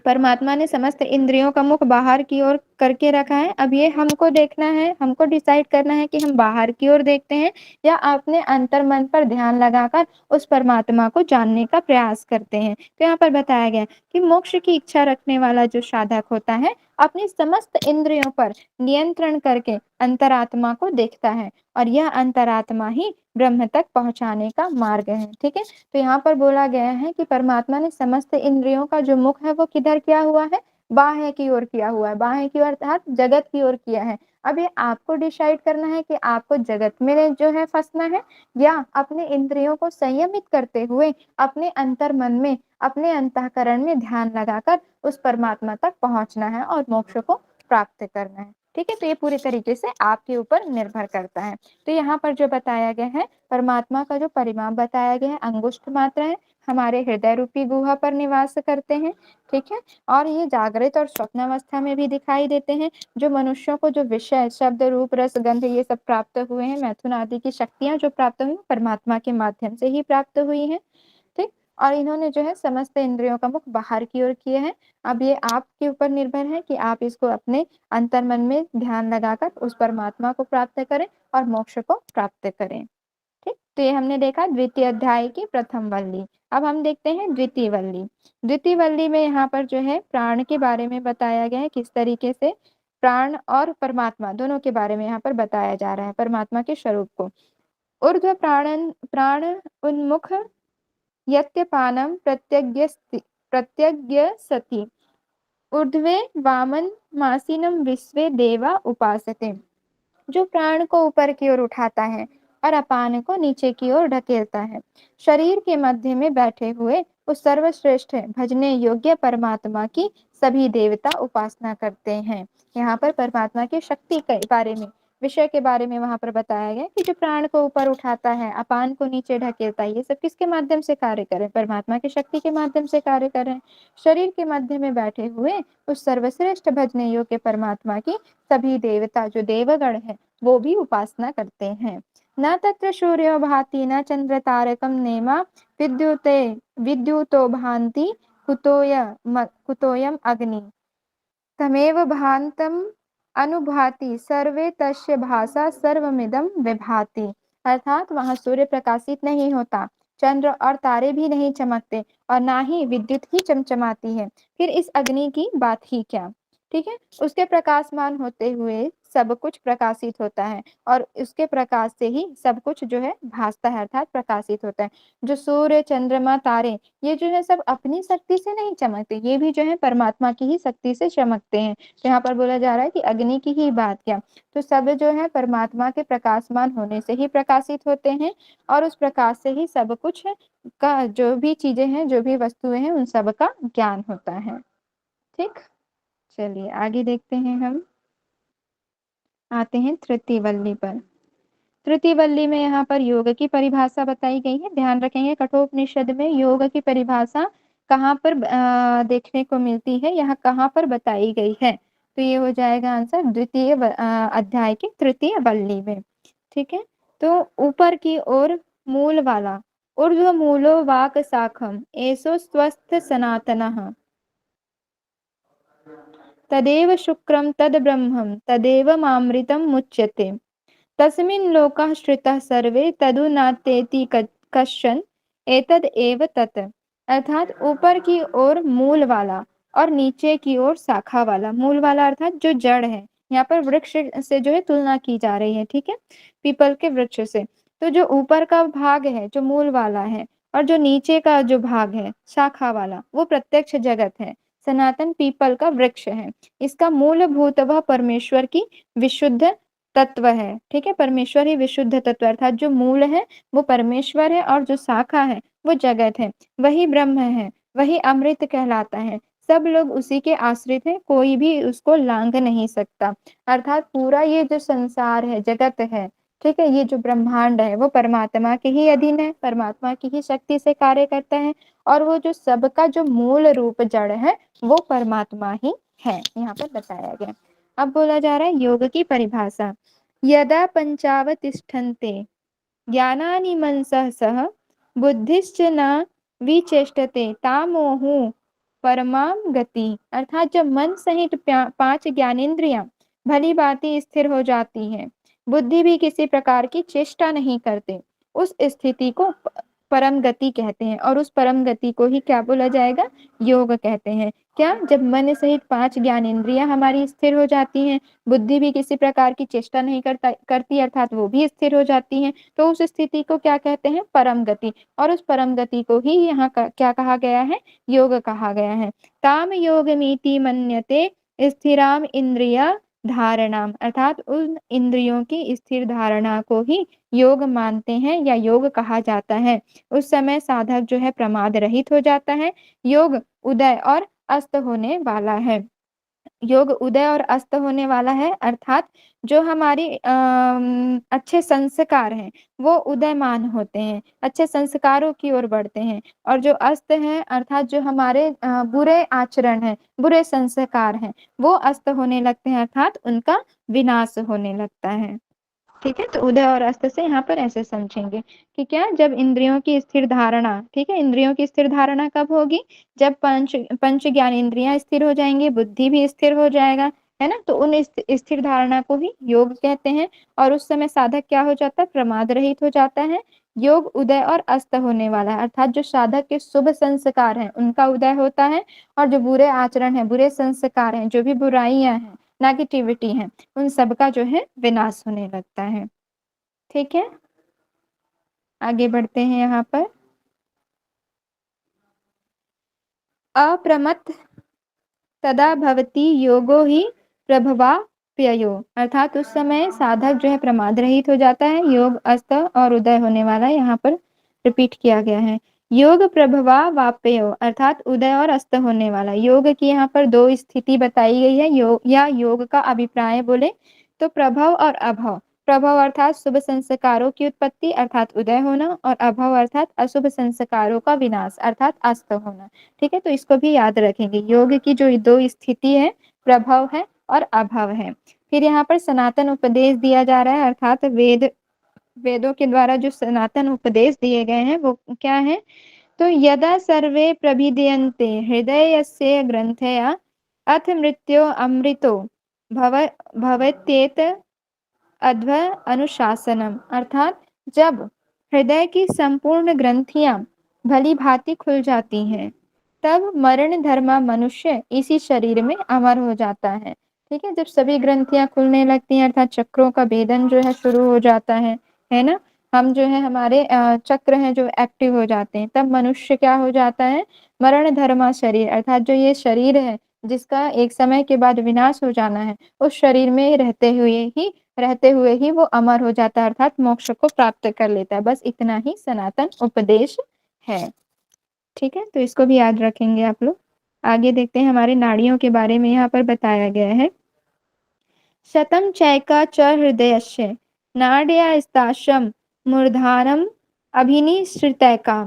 परमात्मा ने समस्त इंद्रियों का मुख बाहर की ओर करके रखा है। अब ये हमको देखना है, हमको डिसाइड करना है कि हम बाहर की ओर देखते हैं या अपने अंतर मन पर ध्यान लगाकर उस परमात्मा को जानने का प्रयास करते हैं। तो यहाँ पर बताया गया कि मोक्ष की इच्छा रखने वाला जो साधक होता है, अपनी समस्त इंद्रियों पर नियंत्रण करके अंतरात्मा को देखता है, और यह अंतरात्मा ही ब्रह्म तक पहुंचाने का मार्ग है। ठीक है, तो यहाँ पर बोला गया है कि परमात्मा ने समस्त इंद्रियों का जो मुख है वो किधर किया हुआ है, बाह्य की ओर किया हुआ है, बाह्य की ओर अर्थात जगत की ओर किया है। अब ये आपको डिसाइड करना है कि आपको जगत में जो है फंसना है, या अपने इंद्रियों को संयमित करते हुए अपने अंतर मन में, अपने अंतःकरण में ध्यान लगाकर उस परमात्मा तक पहुंचना है और मोक्ष को प्राप्त करना है। ठीक है, तो ये पूरी तरीके से आपके ऊपर निर्भर करता है। तो यहाँ पर जो बताया गया है, परमात्मा का जो परिमाप बताया गया है अंगुष्ठ मात्र है, हमारे हृदय रूपी गुहा पर निवास करते हैं। ठीक है, और ये जागृत और स्वप्न अवस्था में भी दिखाई देते हैं। जो मनुष्यों को जो विषय, शब्द, रूप, रस, गंध ये सब प्राप्त हुए हैं, मैथुन आदि की शक्तियां जो प्राप्त हुई परमात्मा के माध्यम से ही प्राप्त हुई हैं। ठीक, और इन्होंने जो है समस्त इंद्रियों का मुख बाहर की ओर किए हैं। अब ये आपके ऊपर निर्भर है कि आप इसको अपने अंतर मन में ध्यान लगाकर उस परमात्मा को प्राप्त करें और मोक्ष को प्राप्त करें। ठीक, तो ये हमने देखा द्वितीय अध्याय की प्रथम वल्ली। अब हम देखते हैं द्वितीय वल्ली। द्वितीय वल्ली में यहाँ पर जो है प्राण के बारे में बताया गया है, किस तरीके से प्राण और परमात्मा दोनों के बारे में यहाँ पर बताया जा रहा है, परमात्मा के स्वरूप को। ऊर्ध्व प्राण उन्मुख यत्यपानम प्रत्यज्ञ सति ऊर्ध्वे वामन मासीनम विश्वे देवा उपासते। जो प्राण को ऊपर की ओर उठाता है और अपान को नीचे की ओर ढकेलता है, शरीर के मध्य में बैठे हुए उस सर्वश्रेष्ठ भजने योग्य परमात्मा की सभी देवता उपासना करते हैं। यहाँ पर परमात्मा की शक्ति के बारे में, विषय के बारे में वहां पर बताया गया कि जो प्राण को ऊपर उठाता है, अपान को नीचे ढकेलता है, ये सब किसके माध्यम से कार्य करें, परमात्मा की शक्ति के माध्यम से कार्य करें। शरीर के मध्य में बैठे हुए उस सर्वश्रेष्ठ भजने योग्य परमात्मा की सभी देवता जो देवगण है वो भी उपासना करते हैं। न तत्र सूर्यो भाति न चंद्र तारकम नेमा विद्युतो भांति कुतोयम अग्नि तमेव भान्तम अनुभाति सर्वे तस्य भाषा सर्वमिदं विभाति। अर्थात वहां सूर्य प्रकाशित नहीं होता, चंद्र और तारे भी नहीं चमकते, और ना ही विद्युत ही चमचमाती है, फिर इस अग्नि की बात ही क्या। ठीक है, उसके प्रकाशमान होते हुए सब कुछ प्रकाशित होता है, और उसके प्रकाश से ही सब कुछ जो है भासता है, अर्थात प्रकाशित होता है। जो सूर्य, चंद्रमा, तारे ये जो है सब अपनी शक्ति से नहीं चमकते, ये भी जो है परमात्मा की ही शक्ति से चमकते हैं। तो यहाँ पर बोला जा रहा है कि अग्नि की ही बात क्या, तो सब जो है परमात्मा के प्रकाशमान होने से ही प्रकाशित होते हैं, और उस प्रकाश से ही सब कुछ का जो भी चीजें हैं, जो भी वस्तुएं हैं, उन सब का ज्ञान होता है। ठीक, चलिए आगे देखते हैं, हम आते हैं तृतीय वल्ली पर। तृतीय वल्ली में यहाँ पर योग की परिभाषा बताई गई है। ध्यान रखेंगे कठोपनिषद में योग की परिभाषा कहाँ पर देखने को मिलती है, यहाँ कहाँ पर बताई गई है, तो ये हो जाएगा आंसर द्वितीय अध्याय की तृतीय वल्ली में। ठीक है, तो ऊपर की ओर मूल वाला ऊर्ध्व मूलो वाक शाखम एसो स्वस्थ सनातनः तदेव शुक्रम तद ब्रह्मम तदेव मामृतम मुच्यते तस्मिन् लोकाः श्रिताः सर्वे तदुनातेति कश्चन एतद एव तत्। अर्थात ऊपर की ओर मूल वाला और नीचे की ओर शाखा वाला। मूल वाला अर्थात जो जड़ है, यहाँ पर वृक्ष से जो है तुलना की जा रही है। ठीक है, पीपल के वृक्ष से। तो जो ऊपर का भाग है जो मूल वाला है, और जो नीचे का जो भाग है शाखा वाला, वो प्रत्यक्ष जगत है, सनातन पीपल का वृक्ष है। इसका मूलभूत वह परमेश्वर की विशुद्ध तत्व है, ठीक है। परमेश्वर ही विशुद्ध तत्व अर्थात जो मूल है वो परमेश्वर है और जो शाखा है वो जगत है। वही ब्रह्म है, वही अमृत कहलाता है। सब लोग उसी के आश्रित हैं, कोई भी उसको लांघ नहीं सकता। अर्थात पूरा ये जो संसार है, जगत है, ठीक है, ये जो ब्रह्मांड है वो परमात्मा के ही अधीन है, परमात्मा की ही शक्ति से कार्य करता है। और वो जो सबका जो मूल रूप जड़ है वो परमात्मा ही है, यहाँ पर बताया गया। अब बोला जा रहा है योग की परिभाषा। यदा पंचावतिष्ठन्ते ज्ञानानि मनसः सह बुद्धिश्च न विचेष्टते तामोहु परमाम गति। अर्थात जब मन सहित पांच ज्ञानेंद्रियां भली भांति स्थिर हो जाती हैं, बुद्धि भी किसी प्रकार की चेष्टा नहीं करते, उस स्थिति को परम गति कहते हैं। और उस परम गति को ही क्या बोला जाएगा? योग कहते हैं। क्या? जब मन सहित पांच ज्ञानेंद्रियां हमारी स्थिर हो जाती हैं, बुद्धि भी किसी प्रकार की चेष्टा नहीं करती अर्थात वो भी स्थिर हो जाती हैं, तो उस स्थिति को क्या कहते हैं? परम गति। और उस परम गति को ही यहाँ क्या कहा गया है? योग कहा गया है। ताम योगमीति मन्यते स्थिराम इंद्रिया धारणाम। अर्थात उन इंद्रियों की स्थिर धारणा को ही योग मानते हैं या योग कहा जाता है। उस समय साधक जो है प्रमाद रहित हो जाता है। योग उदय और अस्त होने वाला है। योग उदय और अस्त होने वाला है अर्थात जो हमारी अच्छे संस्कार हैं वो उदयमान होते हैं, अच्छे संस्कारों की ओर बढ़ते हैं। और जो अस्त है अर्थात जो हमारे बुरे आचरण हैं, बुरे संस्कार हैं, वो अस्त होने लगते हैं अर्थात उनका विनाश होने लगता है। ठीक है, तो उदय और अस्त से यहाँ पर ऐसे समझेंगे कि क्या? जब इंद्रियों की स्थिर धारणा, ठीक है, इंद्रियों की स्थिर धारणा कब होगी? जब पंच ज्ञान इंद्रियां स्थिर हो जाएंगी, बुद्धि भी स्थिर हो जाएगा, है ना। तो उन स्थिर धारणा को ही योग कहते हैं। और उस समय साधक क्या हो जाता है? प्रमाद रहित हो जाता है। योग उदय और अस्त होने वाला है अर्थात जो साधक के शुभ संस्कार हैं उनका उदय होता है, और जो बुरे आचरण है, बुरे संस्कार हैं, जो भी बुराइयां हैं, नेगेटिविटी है, उन सबका जो है विनाश होने लगता है। ठीक है, आगे बढ़ते हैं यहाँ पर। अप्रमत्त तदा भवति योगो ही प्रभवाप्ययो। अर्थात उस समय साधक जो है प्रमाद रहित हो जाता है। योग अस्त और उदय होने वाला है, यहाँ पर रिपीट किया गया है। योग प्रभवाप्ययो अर्थात उदय और अस्त होने वाला। योग की यहाँ पर दो स्थिति बताई गई है। योग या योग का अभिप्राय बोले तो प्रभव और अभव। प्रभव अर्थात शुभ संस्कारों की उत्पत्ति अर्थात उदय होना, और अभव अर्थात अशुभ संस्कारों का विनाश अर्थात अस्त होना। ठीक है, तो इसको भी याद रखेंगे। योग की जो दो स्थिति है, प्रभव है और अभव है। फिर यहाँ पर सनातन उपदेश दिया जा रहा है अर्थात वेदों के द्वारा जो सनातन उपदेश दिए गए हैं वो क्या है? तो यदा सर्वे प्रभिदयन्ते हृदयस्य ग्रंथया अथ मृत्यो अमृतो भवत्येत अध्व अनुशासनम। अर्थात जब हृदय की संपूर्ण ग्रंथियां भली भांति खुल जाती हैं तब मरण धर्मा मनुष्य इसी शरीर में अमर हो जाता है। ठीक है, जब सभी ग्रंथियां खुलने लगती हैं अर्थात चक्रों का भेदन जो है शुरू हो जाता है ना। हम जो है हमारे चक्र हैं जो एक्टिव हो जाते हैं, तब मनुष्य क्या हो जाता है? मरण धर्मा शरीर अर्थात जो ये शरीर है जिसका एक समय के बाद विनाश हो जाना है, उस शरीर में रहते हुए ही वो अमर हो जाता है अर्थात मोक्ष को प्राप्त कर लेता है। बस इतना ही सनातन उपदेश है। ठीक है, तो इसको भी याद रखेंगे आप लोग। आगे देखते हैं हमारे नाड़ियों के बारे में यहाँ पर बताया गया है। शतम चैका च हृदयस्य नाड्यास्ताशम मूर्धानम अभिनिश्रितैका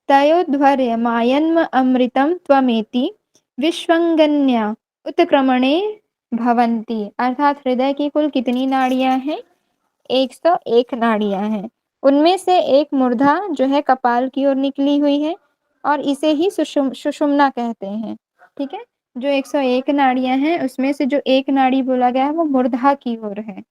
तयोध्वर्य मायन्म अमृतम त्वमेति विश्वंगन्या उत्क्रमणे भवन्ति। अर्थात हृदय की कुल कितनी नाड़ियां हैं? 101 नाड़ियां हैं। उनमें से एक मूर्धा जो है कपाल की ओर निकली हुई है और इसे ही सुषुम्ना कहते हैं। ठीक है, जो 101 नाड़ियां हैं उसमें से जो एक नाड़ी बोला गया है वो मूर्धा की ओर है।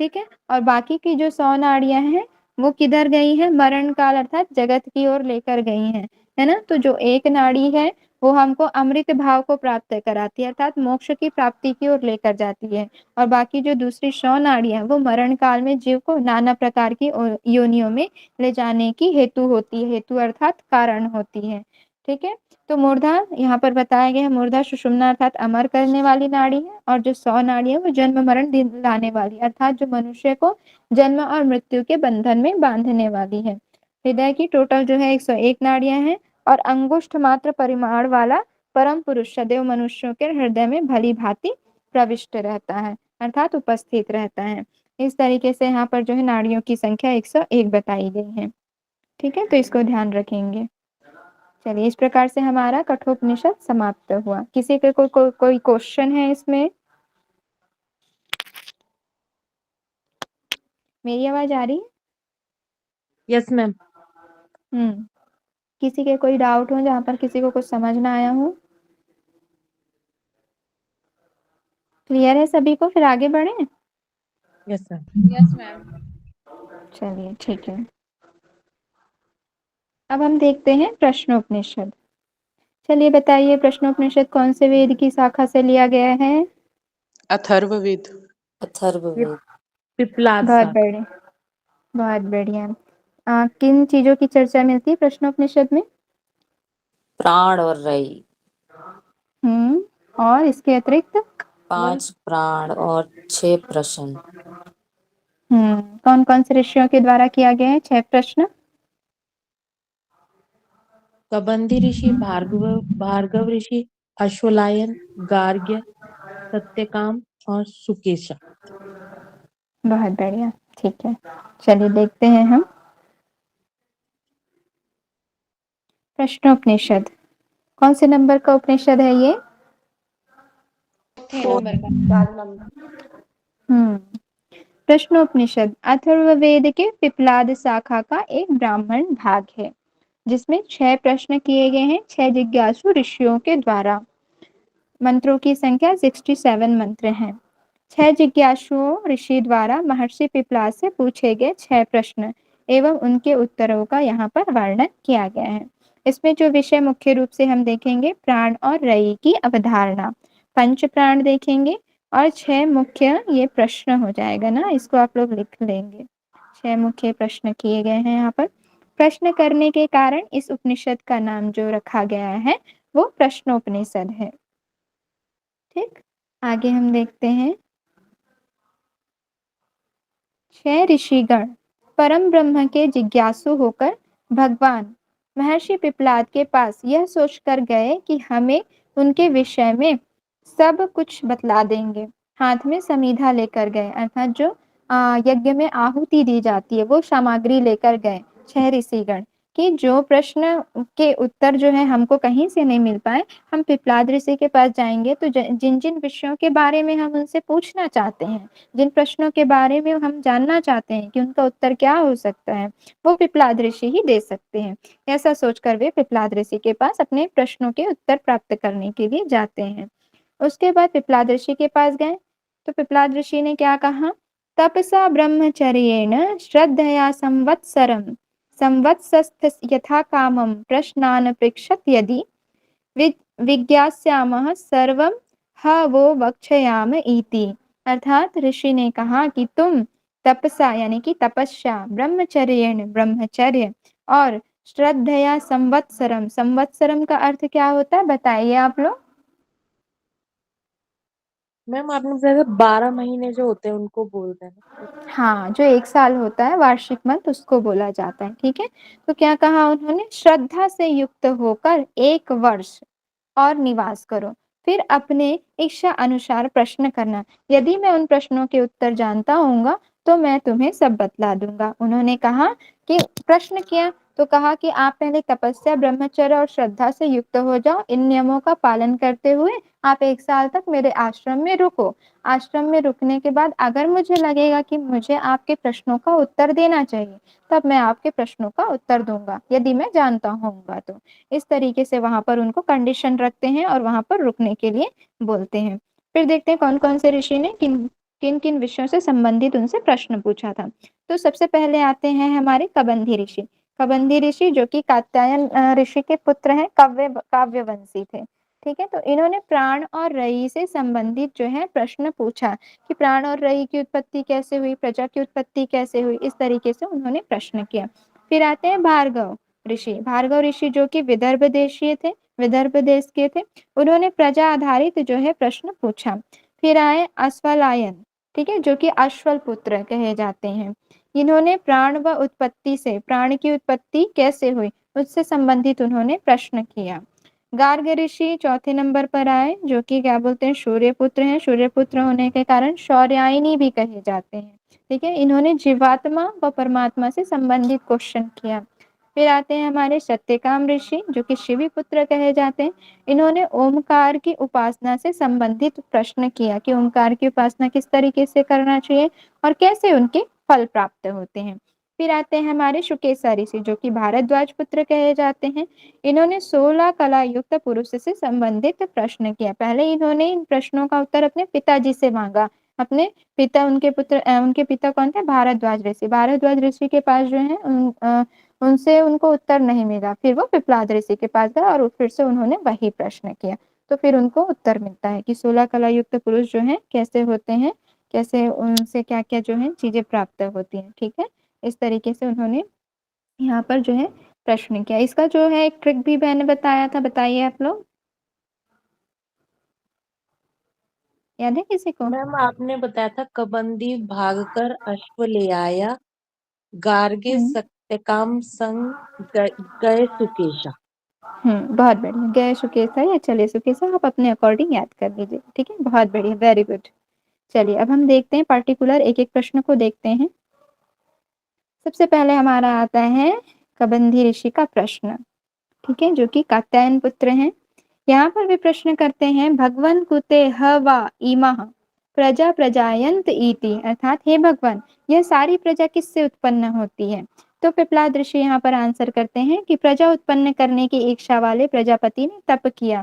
ठीक है, और बाकी की जो 100 नाड़ियां हैं वो किधर गई हैं? मरण काल अर्थात जगत की ओर लेकर गई हैं, है ना। तो जो एक नाड़ी है वो हमको अमृत भाव को प्राप्त कराती है अर्थात मोक्ष की प्राप्ति की ओर लेकर जाती है, और बाकी जो दूसरी 100 नाड़ियां हैं वो मरण काल में जीव को नाना प्रकार की योनियों में ले जाने की हेतु होती है। हेतु अर्थात कारण होती है। ठीक है। तो मूर्धा यहाँ पर बताया गया है, मूर्धा सुषुम्ना अर्थात अमर करने वाली नाड़ी है, और जो 100 नाड़ी है वो जन्म मरण दिलाने वाली, अर्थात जो मनुष्य को जन्म और मृत्यु के बंधन में बांधने वाली है। हृदय की टोटल जो है 101 नाड़ियां हैं, और अंगुष्ठ मात्र परिमाण वाला परम पुरुष सदैव मनुष्यों के हृदय में भली भांति प्रविष्ट रहता है, अर्थात उपस्थित रहता है। इस तरीके से यहाँ पर जो है नाड़ियों की संख्या 101 बताई गई है। ठीक है, तो इसको ध्यान रखेंगे। चलिए, इस प्रकार से हमारा कठोपनिषद समाप्त हुआ। किसी के कोई क्वेश्चन है इसमें? मेरी आवाज आ रही है? Yes ma'am. किसी के कोई डाउट हो, जहाँ पर किसी को कुछ समझ ना आया हो? क्लियर है सभी को? फिर आगे बढ़े। Yes ma'am. Yes ma'am. चलिए ठीक है, अब हम देखते हैं प्रश्नोपनिषद। चलिए बताइए, प्रश्नोपनिषद कौन से वेद की शाखा से लिया गया है? अथर्ववेद। अथर्ववेद। पिपलाद बहुत शाखा। बढ़िया, बहुत बढ़िया। किन चीजों की चर्चा मिलती है प्रश्नोपनिषद में? प्राण और रई। और इसके अतिरिक्त? 5 प्राण और 6 प्रश्न। कौन कौन से ऋषियों के द्वारा किया गया है 6 प्रश्न? कबंधी ऋषि, भार्गव ऋषि, अश्वलायन, गार्ग्य, सत्यकाम और सुकेशा। बहुत बढ़िया, ठीक है। चलिए देखते हैं हम प्रश्नोपनिषद। कौन से नंबर का उपनिषद है ये? चौथे नंबर का। 4 नंबर। प्रश्नोपनिषद अथर्ववेद के पिपलाद शाखा का एक ब्राह्मण भाग है, जिसमें 6 प्रश्न किए गए हैं 6 जिज्ञासु ऋषियों के द्वारा। मंत्रों की संख्या 67 मंत्र हैं। 6 जिज्ञासुओं ऋषि द्वारा महर्षि पिपलाद से पूछे गए 6 प्रश्न एवं उनके उत्तरों का यहाँ पर वर्णन किया गया है। इसमें जो विषय मुख्य रूप से हम देखेंगे, प्राण और रई की अवधारणा, पंच प्राण देखेंगे, और 6 मुख्य ये प्रश्न हो जाएगा ना, इसको आप लोग लिख लेंगे। 6 मुख्य प्रश्न किए गए हैं यहाँ पर। प्रश्न करने के कारण इस उपनिषद का नाम जो रखा गया है वो प्रश्नोपनिषद है। ठीक, आगे हम देखते हैं। 6 ऋषिगण परम ब्रह्म के जिज्ञासु होकर भगवान महर्षि पिपलाद के पास यह सोचकर गए कि हमें उनके विषय में सब कुछ बतला देंगे। हाथ में समीधा लेकर गए, अर्थात जो यज्ञ में आहुति दी जाती है वो सामग्री लेकर गए 6 ऋषिगण, कि जो प्रश्न के उत्तर जो है हमको कहीं से नहीं मिल पाए, हम पिपलाद ऋषि के पास जाएंगे तो जिन जिन विषयों के बारे में हम उनसे पूछना चाहते हैं, जिन प्रश्नों के बारे में हम जानना चाहते हैं कि उनका उत्तर क्या हो सकता है, वो पिपलाद ऋषि ही दे सकते हैं। ऐसा सोचकर वे पिपलाद ऋषि के पास अपने प्रश्नों के उत्तर प्राप्त करने के लिए जाते हैं। उसके बाद पिपलाद ऋषि के पास गए तो पिपलाद ऋषि ने क्या कहा? तपसा ब्रह्मचर्येण श्रद्धया संवत्सरम संवत्सस्थ यथा कामं प्रश्नान् पृच्छत यदि विज्ञास्यामः सर्वं ह वो वक्षयाम इति। अर्थात ऋषि ने कहा कि तुम तपसा यानी कि तपस्या, ब्रह्मचर्येण ब्रह्मचर्य, और श्रद्धया संवत्सरम, संवत्सरम का अर्थ क्या होता है बताइए आप लोग? मैम आपने बताया 12 महीने जो होते हैं उनको बोलते हैं ना? हाँ, जो 1 साल होता है वार्षिक मंथ उसको बोला जाता है। ठीक है, तो क्या कहा उन्होंने? श्रद्धा से युक्त होकर 1 वर्ष और निवास करो, फिर अपने इच्छा अनुसार प्रश्न करना। यदि मैं उन प्रश्नों के उत्तर जानता होऊंगा तो मैं तुम्हें सब बतला दूंगा। उन्होंने कहा कि प्रश्न किया तो कहा कि आप पहले तपस्या, ब्रह्मचर्य और श्रद्धा से युक्त हो जाओ। इन नियमों का पालन करते हुए आप 1 साल तक मेरे आश्रम में रुको। आश्रम में रुकने के बाद अगर मुझे लगेगा कि मुझे आपके प्रश्नों का उत्तर देना चाहिए, तब मैं आपके प्रश्नों का उत्तर दूंगा, यदि मैं जानता होऊंगा तो। इस तरीके से वहां पर उनको कंडीशन रखते हैं और वहां पर रुकने के लिए बोलते हैं। फिर देखते हैं कौन कौन से ऋषि ने किन किन किन विषयों से संबंधित उनसे प्रश्न पूछा था। तो सबसे पहले आते हैं हमारे कबंधी ऋषि। कबंधी ऋषि जो कि कात्यायन ऋषि के पुत्र हैं, काव्यवंशी थे। ठीक है, तो इन्होंने प्राण और रई से संबंधित जो है प्रश्न पूछा कि प्राण और रई की उत्पत्ति कैसे हुई, प्रजा की उत्पत्ति कैसे हुई, इस तरीके से उन्होंने प्रश्न किया। फिर आते हैं भार्गव। ऋषि। भार्गव ऋषि जो कि विदर्भ देशीय थे, विदर्भ देश के थे, उन्होंने प्रजा आधारित जो है प्रश्न पूछा। फिर आए अश्वलायन, ठीक है, जो कि अश्वल पुत्र कहे जाते हैं। इन्होंने प्राण व उत्पत्ति से, प्राण की उत्पत्ति कैसे हुई उससे संबंधित उन्होंने प्रश्न किया। गार्ग ऋषि चौथे नंबर पर आए, जो कि क्या बोलते हैं, सूर्यपुत्र हैं। सूर्यपुत्र होने के कारण शौर्यायनी भी कहे जाते हैं, ठीक है। इन्होंने जीवात्मा व परमात्मा से संबंधित क्वेश्चन किया। फिर आते हैं हमारे सत्यकाम ऋषि, जो कि शिवी पुत्र कहे जाते हैं। इन्होंने ओमकार की उपासना से संबंधित प्रश्न किया कि ओमकार की उपासना किस तरीके से करना चाहिए और कैसे उनके फल प्राप्त होते हैं। फिर आते हैं हमारे शुकेसा ऋषि, जो कि भारद्वाज पुत्र कहे जाते हैं। इन्होंने 16 कला युक्त पुरुष से संबंधित प्रश्न किया। पहले इन्होंने इन प्रश्नों का उत्तर अपने पिताजी से मांगा। अपने पिता, उनके पिता कौन थे, भारद्वाज ऋषि। भारद्वाज ऋषि के पास जो है उनसे उनको उत्तर नहीं मिला। फिर वो पिपलाद ऋषि के पास गए और फिर से उन्होंने वही प्रश्न किया, तो फिर उनको उत्तर मिलता है कि 16 कला युक्त पुरुष जो है कैसे होते हैं, कैसे उनसे क्या क्या जो है चीजें प्राप्त होती हैं, ठीक है। इस तरीके से उन्होंने यहाँ पर जो है प्रश्न किया। इसका जो है एक ट्रिक भी मैंने बताया था, बताइए आप लोग, याद है किसी को? मैम आपने बताया था कबंदी भागकर अश्व ले आया, गार्गे सत्यकाम संग गए सुकेशा। बहुत बढ़िया, गए सुकेशा या चले सुकेशा, आप अपने अकॉर्डिंग याद कर लीजिए, ठीक है। बहुत बढ़िया, वेरी गुड। चलिए अब हम देखते हैं पार्टिकुलर एक एक प्रश्न को देखते हैं। सबसे पहले हमारा आता है कबंधी ऋषि का प्रश्न, ठीक है, जो कि कात्यायन पुत्र हैं। यहाँ पर वे प्रश्न करते हैं, भगवन कुते ह वा इमः प्रजा प्रजायंत इति, अर्थात हे भगवान, यह सारी प्रजा किससे उत्पन्न होती है। तो पिपलाद ऋषि यहाँ पर आंसर करते हैं कि प्रजा उत्पन्न करने की इच्छा वाले प्रजापति ने तप किया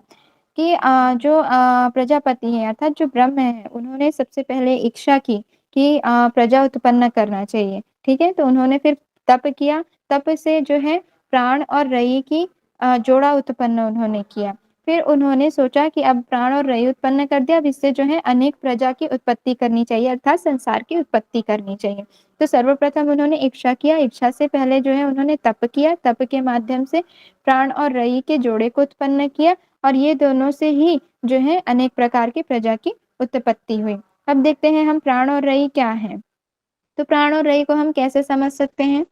कि जो प्रजापति है अर्थात जो ब्रह्म है, उन्होंने सबसे पहले इच्छा की कि प्रजा उत्पन्न करना चाहिए, ठीक है। तो उन्होंने फिर तप किया, तप से जो है प्राण और रयी की जोड़ा उत्पन्न उन्होंने किया। फिर उन्होंने सोचा कि अब प्राण और रयी उत्पन्न कर दिया, अब इससे जो है अनेक प्रजा की उत्पत्ति करनी चाहिए, अर्थात संसार की उत्पत्ति करनी चाहिए। तो सर्वप्रथम उन्होंने इच्छा किया, इच्छा से पहले जो है उन्होंने तप किया, तप के माध्यम से प्राण और रयी के जोड़े को उत्पन्न किया, और ये दोनों से ही जो है अनेक प्रकार की प्रजा की उत्पत्ति हुई। अब देखते हैं हम प्राण और रयी क्या है। तो प्राण और रयी को हम कैसे समझ सकते हैं।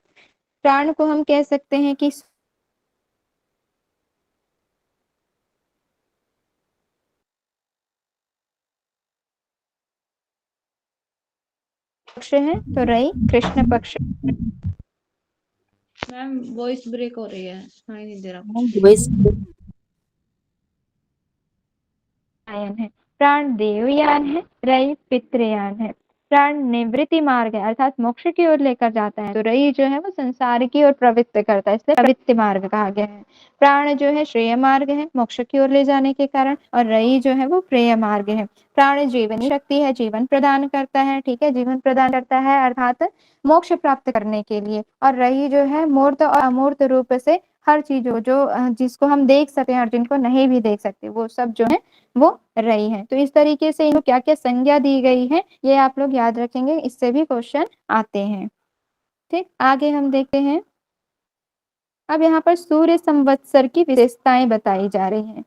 प्राण को हम कह सकते हैं कि पक्ष है, तो रयी कृष्ण पक्ष मैम वॉइस ब्रेक हो रही है, सुनाई नहीं दे रहा वैसे आयन है। प्राण देवयान है, रयी पितृयान है। प्राण निवृत्ति मार्ग है, अर्थात मोक्ष की ओर लेकर जाता है, तो रयी जो है वो संसार की ओर प्रवृत्त करता है, इसलिए प्रवृत्ति मार्ग कहा गया है। प्राण जो है श्रेय मार्ग है, मोक्ष की ओर ले जाने के कारण, और रयी जो है वो प्रेय मार्ग है। प्राण जीवन शक्ति है, जीवन प्रदान करता है, ठीक है, जीवन प्रदान करता है अर्थात मोक्ष प्राप्त करने के लिए। और रयी जो है मूर्त और अमूर्त रूप से हर चीज जो जिसको हम देख सकते हैं और जिनको नहीं भी देख सकते, वो सब जो है वो रही है। तो इस तरीके से इनको क्या क्या संज्ञा दी गई है ये आप लोग याद रखेंगे, इससे भी क्वेश्चन आते हैं। ठीक, आगे हम देखते हैं। अब यहाँ पर सूर्य संवत्सर की विशेषताएं बताई जा रही हैं,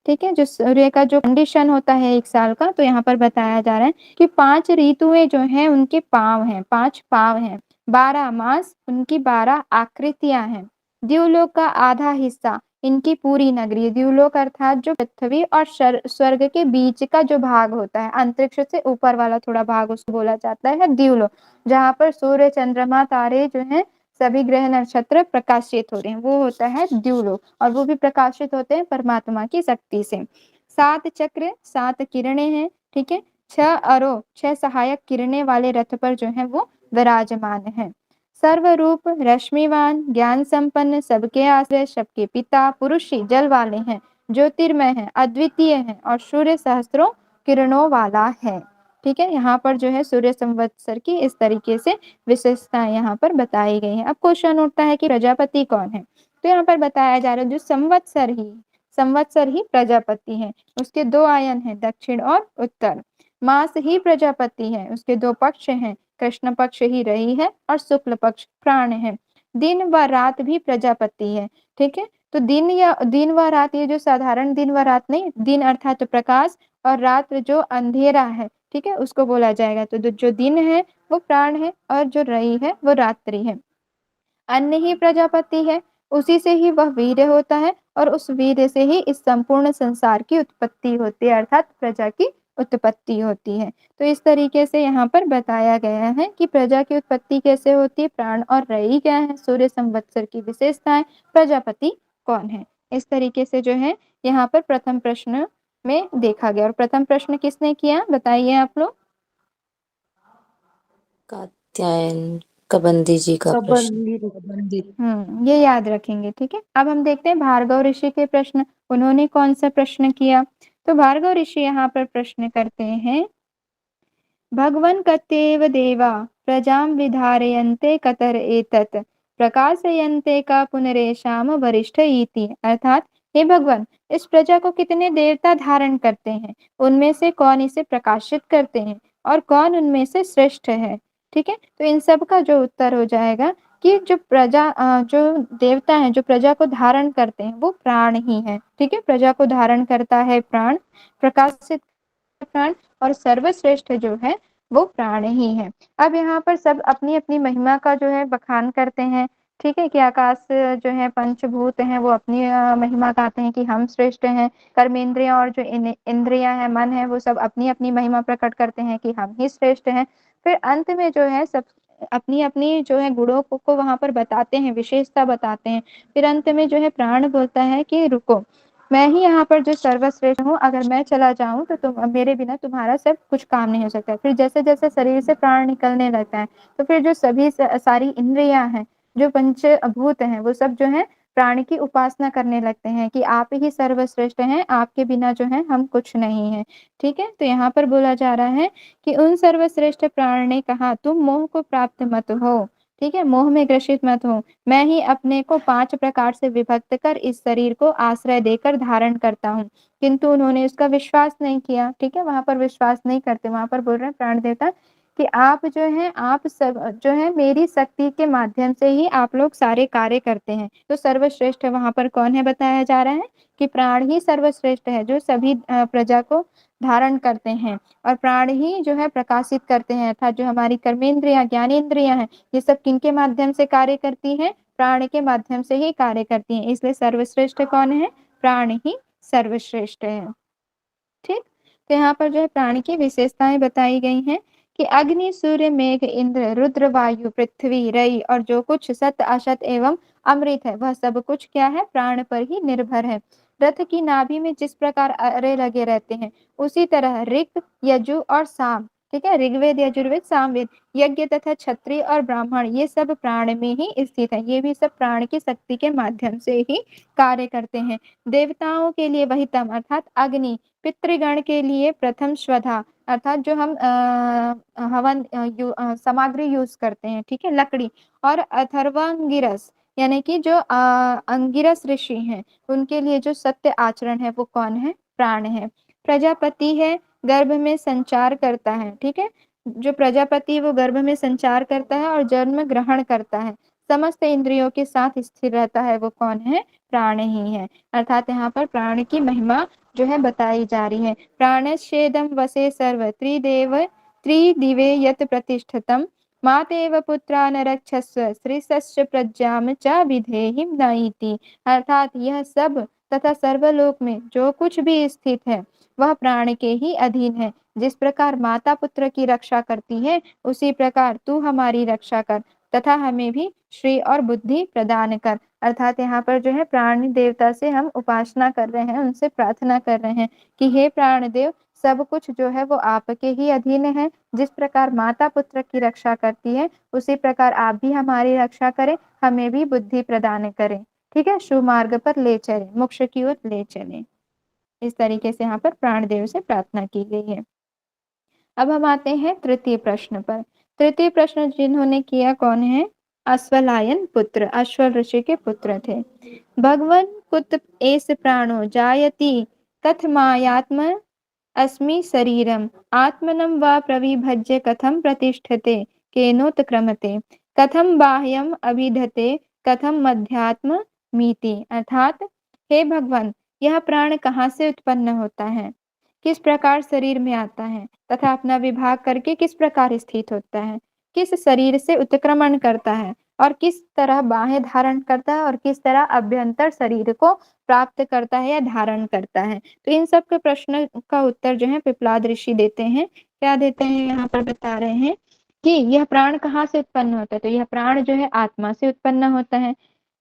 ठीक है। जो सूर्य का जो कंडीशन होता है एक साल का, तो यहाँ पर बताया जा रहा है कि 5 ऋतुएं जो हैं उनके पांव हैं, 5 पांव हैं, 12 मास उनकी 12 आकृतियां हैं, द्युलोक का आधा हिस्सा इनकी पूरी नगरी। द्युलोक अर्थात जो पृथ्वी और स्वर्ग के बीच का जो भाग होता है, अंतरिक्ष से ऊपर वाला थोड़ा भाग, उसको बोला जाता है द्युलोक, जहाँ पर सूर्य चंद्रमा तारे जो है सभी ग्रह नक्षत्र प्रकाशित हो रहे हैं, वो होता है द्युलोक, और वो भी प्रकाशित होते हैं परमात्मा की शक्ति से। 7 चक्र, 7 किरणें हैं, ठीक है। 6 अरो, 6 सहायक किरणें वाले रथ पर जो है वो विराजमान है। सर्वरूप, रश्मिवान, ज्ञान संपन्न, सबके आश्रय, सबके पिता, पुरुषी, जल वाले हैं, ज्योतिर्मय है, अद्वितीय है, और सूर्य सहस्त्रों किरणों वाला है, ठीक है। यहाँ पर जो है सूर्य संवत्सर की इस तरीके से विशेषताएं यहाँ पर बताई गई हैं। अब क्वेश्चन उठता है कि प्रजापति कौन है, तो यहाँ पर बताया जा रहा है जो संवत्सर ही प्रजापति है। उसके 2 आयन हैं, दक्षिण और उत्तर। मास ही प्रजापति है, उसके 2 पक्ष हैं, कृष्ण पक्ष ही रही है और शुक्ल पक्ष प्राण है। दिन व रात भी प्रजापति है। ठीक है, तो दिन या दिन व रात, ये जो साधारण दिन व रात नहीं, दिन अर्थात प्रकाश और रात जो अंधेरा है, ठीक है, उसको बोला जाएगा। तो जो दिन है वो प्राण है और जो रई है वो रात्रि है। अन्न ही प्रजापति है, उसी से ही वह वीर्य होता है और उस वीर्य से ही इस संपूर्ण संसार की उत्पत्ति होती है, अर्थात प्रजा की उत्पत्ति होती है। तो इस तरीके से यहाँ पर बताया गया है कि प्रजा की उत्पत्ति कैसे होती है, प्राण और रई क्या है, सूर्य संवत्सर की विशेषताएं, प्रजापति कौन है। इस तरीके से जो है यहाँ पर प्रथम प्रश्न में देखा गया। और प्रथम प्रश्न किसने किया, बताइए आप लोग। कात्यायन कबंदी जी का प्रश्न। कबंदी ये याद रखेंगे। ठीक है, अब हम देखते हैं भार्गव ऋषि के प्रश्न, उन्होंने कौन सा प्रश्न किया। तो भार्गव ऋषि यहाँ पर प्रश्न करते हैं, भगवन् कत्येव देवा प्रजां विधारयन्ते कतर एतत् प्रकाशयन्ते का पुनरेषाम वरिष्ठ इति। अर्थात हे भगवान, इस प्रजा को कितने देवता धारण करते हैं, उनमें से कौन इसे प्रकाशित करते हैं और कौन उनमें से श्रेष्ठ है। ठीक है, तो इन सब का जो उत्तर हो जाएगा कि जो जो देवता हैं, जो प्रजा को धारण करते हैं वो प्राण ही है। ठीक है, प्रजा को धारण करता है प्राण, प्रकाशित प्राण, और सर्वश्रेष्ठ जो है वो प्राण ही है। अब यहाँ पर सब अपनी अपनी महिमा का जो है बखान करते हैं। ठीक है, कि आकाश जो है पंचभूत हैं वो अपनी महिमा गाते हैं कि हम श्रेष्ठ हैं। कर्मेंद्रियां और जो इंद्रियां हैं, मन है, वो सब अपनी अपनी महिमा प्रकट करते हैं कि हम ही श्रेष्ठ हैं। फिर अंत में जो है सब अपनी अपनी जो है गुणों को वहां पर बताते हैं, विशेषता बताते हैं। फिर अंत में जो है प्राण बोलता है कि रुको, मैं ही यहाँ पर जो सर्वश्रेष्ठ हूँ, अगर मैं चला जाऊं तो तुम मेरे बिना तुम्हारा सब कुछ काम नहीं हो सकता। फिर जैसे जैसे शरीर से प्राण निकलने लगता है तो फिर जो सभी सारी इंद्रियां हैं, जो पंचभूत हैं, वो सब जो है प्राण की उपासना करने लगते हैं कि आप ही सर्वश्रेष्ठ हैं, आपके बिना जो है हम कुछ नहीं है। ठीक है, तो यहाँ पर बोला जा रहा है कि उन सर्वश्रेष्ठ प्राण ने कहा, तुम मोह को प्राप्त मत हो। ठीक है, मोह में ग्रसित मत हो। मैं ही अपने को 5 प्रकार से विभक्त कर इस शरीर को आश्रय देकर धारण करता हूँ, किंतु उन्होंने उसका विश्वास नहीं किया। ठीक है, वहां पर विश्वास नहीं करते, वहां पर बोल रहे हैं प्राण देवता कि आप जो है, आप सब जो है मेरी शक्ति के माध्यम से ही आप लोग सारे कार्य करते हैं। तो सर्वश्रेष्ठ वहां पर कौन है, बताया जा रहा है कि प्राण ही सर्वश्रेष्ठ है, जो सभी प्रजा को धारण करते हैं और प्राण ही जो है प्रकाशित करते हैं। अर्थात जो हमारी कर्मेंद्रियां, ज्ञानेंद्रियां हैं, ये सब किनके माध्यम से कार्य करती है, प्राण के माध्यम से ही कार्य करती हैं। इसलिए सर्वश्रेष्ठ कौन है, प्राण ही सर्वश्रेष्ठ है। ठीक, तो यहाँ पर जो है प्राण की विशेषताएं बताई गई हैं कि अग्नि, सूर्य, मेघ, इंद्र, रुद्र, वायु, पृथ्वी, रई और जो कुछ सत, असत एवं अमृत है, वह सब कुछ क्या है, प्राण पर ही निर्भर है। रथ की नाभि में जिस प्रकार अरे लगे रहते हैं, उसी तरह ऋक, यजु और साम, ठीक है, ऋग्वेद, यजुर्वेद, सामवेद, यज्ञ तथा क्षत्रिय और ब्राह्मण, ये सब प्राण में ही स्थित है। ये भी सब प्राण की शक्ति के माध्यम से ही कार्य करते हैं। देवताओं के लिए वहितम अर्थात अग्नि, पितृगण के लिए प्रथम स्वधा अर्थात जो हम हवन सामग्री यूज करते हैं, ठीक है, लकड़ी, और अथर्वांगिरस यानी कि जो अंगिरस ऋषि हैं, उनके लिए जो सत्य आचरण है वो कौन है, प्राण है। प्रजापति है, गर्भ में संचार करता है। ठीक है, जो प्रजापति वो गर्भ में संचार करता है और जन्म ग्रहण करता है, समस्त इंद्रियों के साथ स्थिर रहता है, वो कौन है, प्राण ही है। अर्थात यहाँ पर प्राण की महिमा जो है बताई जा रही है। प्राणच्छेदम वसे सर्व त्रिदिवे यत प्रतिष्ठितम मातेव पुत्रान रक्षस्व श्रीसस्य प्रज्ञाम च विधेहिम नईति। अर्थात यह सब तथा सर्वलोक में जो कुछ भी स्थित है वह प्राण के ही अधीन है। जिस प्रकार माता पुत्र की रक्षा करती है, उसी प्रकार तू हमारी रक्षा कर तथा हमें भी श्री और बुद्धि प्रदान कर। अर्थात यहाँ पर जो है प्राण देवता से हम उपासना कर रहे हैं, उनसे प्रार्थना कर रहे हैं कि हे प्राण देव, सब कुछ जो है वो आपके ही अधीन है। जिस प्रकार माता पुत्र की रक्षा करती है, उसी प्रकार आप भी हमारी रक्षा करें, हमें भी बुद्धि प्रदान करें। ठीक है, सुमार्ग पर ले चले, मोक्ष की ओर ले चले। इस तरीके से यहाँ पर प्राणदेव से प्रार्थना की गई है। अब हम आते हैं तृतीय प्रश्न पर। तृतीय प्रश्न जिन्होंने किया कौन है, अश्वलायन पुत्र, अश्वल ऋषि के पुत्र थे। भगवन कुत एस प्राणो जायति कथमायात्म अस्मि शरीरम आत्मनं वा प्रविभज्य कथम प्रतिष्ठते केनोत्क्रमते कथम बाह्यम अभिधते कथम मध्यात्म मीति, अर्थात हे भगवान, यह प्राण कहाँ से उत्पन्न होता है, किस प्रकार शरीर में आता है तथा अपना विभाग करके किस प्रकार स्थित होता है, किस शरीर से उत्क्रमण करता है और किस तरह बाह्य धारण करता है और किस तरह अभ्यंतर शरीर को प्राप्त करता है या धारण करता है। तो इन सब के प्रश्न का उत्तर जो है पिपलाद ऋषि देते हैं। क्या देते हैं, यहाँ पर बता रहे हैं कि यह प्राण कहाँ से उत्पन्न होता है, तो यह प्राण जो है आत्मा से उत्पन्न होता है।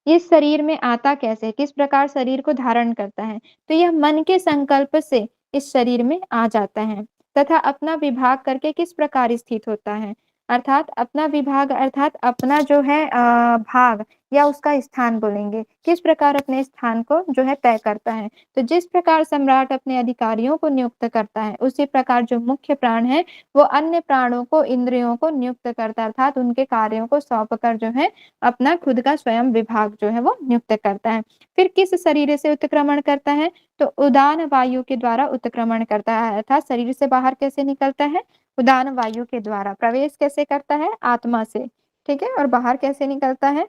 इस शरीर में आता कैसे, किस प्रकार शरीर को धारण करता है, तो यह मन के संकल्प से इस शरीर में आ जाता है तथा अपना विभाग करके किस प्रकार स्थित होता है, अर्थात अपना विभाग अर्थात अपना जो है भाग या उसका स्थान बोलेंगे, किस प्रकार अपने स्थान को जो है तय करता है। तो जिस प्रकार सम्राट अपने अधिकारियों को नियुक्त करता है, उसी प्रकार जो मुख्य प्राण है वो अन्य प्राणों को, इंद्रियों को नियुक्त करता है, अर्थात उनके कार्यों को सौंप कर जो है अपना खुद का स्वयं विभाग जो है वो नियुक्त करता है। फिर किस शरीर से उत्क्रमण करता है, तो उदान वायु के द्वारा उत्क्रमण करता है, अर्थात शरीर से बाहर कैसे निकलता है, उदान वायु के द्वारा। प्रवेश कैसे करता है, आत्मा से, ठीक है, और बाहर कैसे निकलता है,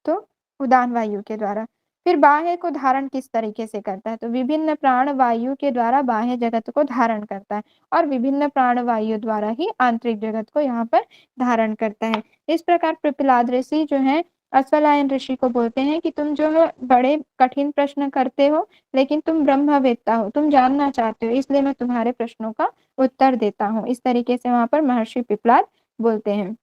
तो उदान वायु के द्वारा। फिर बाह्य को धारण किस तरीके से करता है, तो विभिन्न प्राण वायु के द्वारा बाह्य जगत को धारण करता है और विभिन्न प्राण वायु द्वारा ही आंतरिक जगत को यहाँ पर धारण करता है। इस प्रकार पिपलाद ऋषि जो है अश्वलायन ऋषि को बोलते हैं कि तुम जो है बड़े कठिन प्रश्न करते हो, लेकिन तुम ब्रह्मवेत्ता हो, तुम जानना चाहते हो, इसलिए मैं तुम्हारे प्रश्नों का उत्तर देता हूँ। इस तरीके से वहां पर महर्षि पिपलाद बोलते हैं।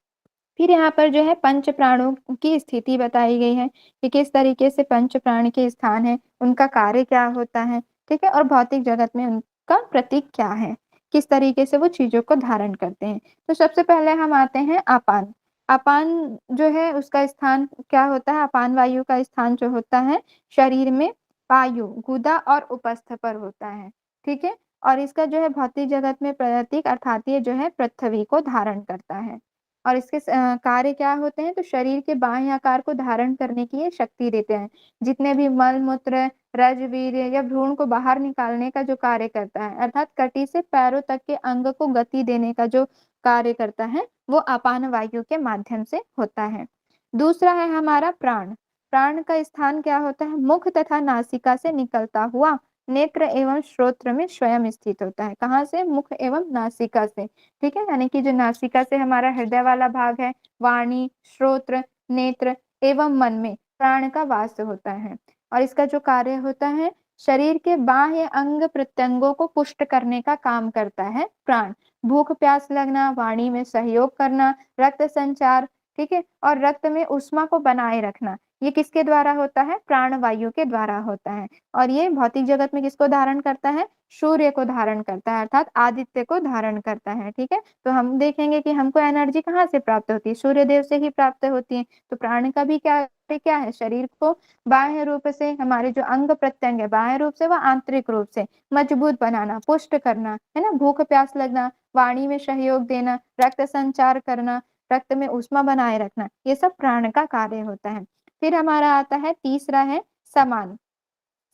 फिर यहाँ पर जो है पंच प्राणों की स्थिति बताई गई है कि किस तरीके से पंच प्राण के स्थान है, उनका कार्य क्या होता है, ठीक है, और भौतिक जगत में उनका प्रतीक क्या है, किस तरीके से वो चीजों को धारण करते हैं। तो सबसे पहले हम आते हैं अपान। अपान जो है उसका स्थान क्या होता है, अपान वायु का स्थान जो होता है शरीर में वायु गुदा और उपस्थ पर होता है, ठीक है, और इसका जो है भौतिक जगत में प्रतीक अर्थात ये जो है पृथ्वी को धारण करता है। और इसके कार्य क्या होते हैं, तो शरीर के बाह्य आकार को धारण करने की ये शक्ति देते हैं। जितने भी मल मूत्र रज वीर्य या भ्रूण को बाहर निकालने का जो कार्य करता है, अर्थात कटी से पैरों तक के अंग को गति देने का जो कार्य करता है वो अपान वायु के माध्यम से होता है। दूसरा है हमारा प्राण। प्राण का स्थान क्या होता है, मुख तथा नासिका से निकलता हुआ नेत्र एवं श्रोत्र में स्वयं स्थित होता है। कहाँ से, मुख एवं नासिका से, ठीक है, यानी कि जो नासिका से हमारा हृदय वाला भाग है, वाणी श्रोत्र नेत्र एवं मन में प्राण का वास होता है। और इसका जो कार्य होता है शरीर के बाह्य अंग प्रत्यंगों को पुष्ट करने का काम करता है प्राण। भूख प्यास लगना, वाणी में सहयोग करना, रक्त संचार, ठीक है, और रक्त में ऊष्मा को बनाए रखना, ये किसके द्वारा होता है, प्राण वायु के द्वारा होता है। और ये भौतिक जगत में किसको धारण करता है, सूर्य को धारण करता है, अर्थात आदित्य को धारण करता है, ठीक है। तो हम देखेंगे कि हमको एनर्जी कहाँ से प्राप्त होती है, सूर्य देव से ही प्राप्त होती है। तो प्राण का भी क्या है, शरीर को बाह्य रूप से हमारे जो अंग प्रत्यंग है बाह्य रूप से व आंतरिक रूप से मजबूत बनाना, पुष्ट करना, है ना, भूख प्यास लगना, वाणी में सहयोग देना, रक्त संचार करना, रक्त में ऊष्मा बनाए रखना, ये सब प्राण का कार्य होता है। फिर हमारा आता है तीसरा है समान।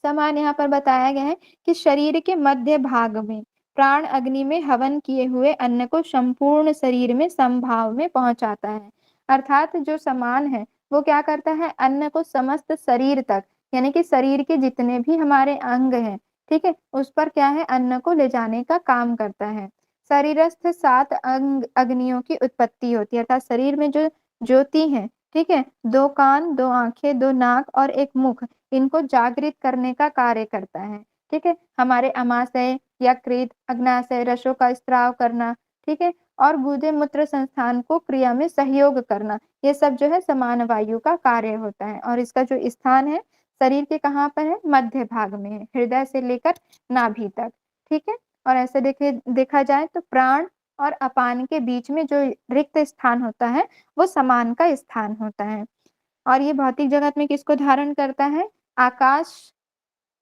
समान यहाँ पर बताया गया है कि शरीर के मध्य भाग में प्राण अग्नि में हवन किए हुए अन्न को संपूर्ण शरीर में समभाव में पहुंचाता है। अर्थात जो समान है वो क्या करता है, अन्न को समस्त शरीर तक, यानी कि शरीर के जितने भी हमारे अंग हैं, ठीक है, उस पर क्या है, अन्न को ले जाने का काम करता है। शरीरस्थ 7 अंग अग्नियों की उत्पत्ति होती है, अर्थात शरीर में जो ज्योति है, ठीक है, 2 कान 2 आंखें 2 नाक और 1 मुख, इनको जागृत करने का कार्य करता है, ठीक है। हमारे अमाशय यकृत अग्नाशय रसों का स्त्राव करना, ठीक है, और गुदे मूत्र संस्थान को क्रिया में सहयोग करना, ये सब जो है समान वायु का कार्य होता है। और इसका जो स्थान है शरीर के कहाँ पर है, मध्य भाग में है, हृदय से लेकर नाभि तक, ठीक है। और ऐसे देखा जाए तो प्राण और अपान के बीच में जो रिक्त स्थान होता है वो समान का स्थान होता है। और ये भौतिक जगत में किसको धारण करता है, आकाश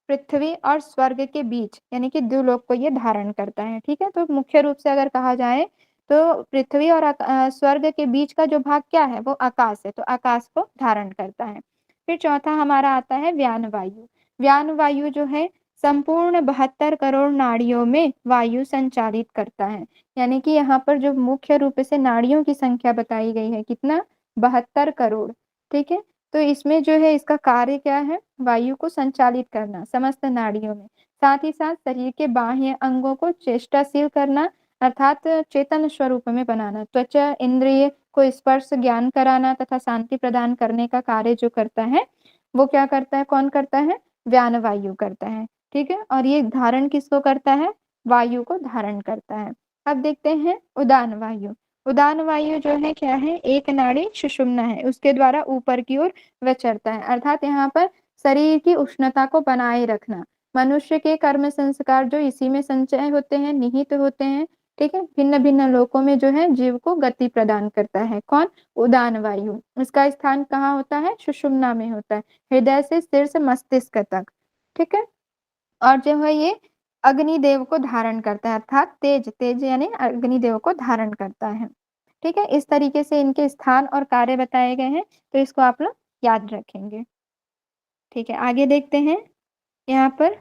पृथ्वी और स्वर्ग के बीच, यानी कि द्युलोक को ये धारण करता है, ठीक है। तो मुख्य रूप से अगर कहा जाए तो पृथ्वी और स्वर्ग के बीच का जो भाग क्या है वो आकाश है, तो आकाश को धारण करता है। फिर चौथा हमारा आता है व्यान वायु। व्यान वायु जो है संपूर्ण 72 करोड़ नाड़ियों में वायु संचालित करता है, यानी कि यहाँ पर जो मुख्य रूप से नाड़ियों की संख्या बताई गई है, कितना, 72 करोड़। ठीक है, तो इसमें जो है इसका कार्य क्या है, वायु को संचालित करना समस्त नाड़ियों में, साथ ही साथ शरीर के बाह्य अंगों को चेष्टाशील करना अर्थात चेतन स्वरूप में बनाना, त्वचा इंद्रिय को स्पर्श ज्ञान कराना तथा शांति प्रदान करने का कार्य जो करता है वो क्या करता है, कौन करता है, व्यान वायु करता है। ठीक है, और ये धारण किसको करता है, वायु को धारण करता है। अब देखते हैं उदान वायु। उदान वायु जो है क्या है, एक नाड़ी सुषुम्ना है, उसके द्वारा ऊपर की ओर विचरता है, अर्थात यहाँ पर शरीर की उष्णता को बनाए रखना। मनुष्य के कर्म संस्कार जो इसी में संचय होते हैं, निहित होते हैं। ठीक है, भिन्न भिन्न लोकों में जो है जीव को गति प्रदान करता है कौन, उदान वायु। इसका स्थान कहाँ होता है, सुषुम्ना में होता है, हृदय से शीर्ष मस्तिष्क तक। ठीक है, और जो है ये अग्निदेव को धारण करता है, अर्थात तेज, तेज यानी अग्निदेव को धारण करता है। ठीक है, इस तरीके से इनके स्थान और कार्य बताए गए हैं, तो इसको आप लोग याद रखेंगे। ठीक है, आगे देखते हैं। यहाँ पर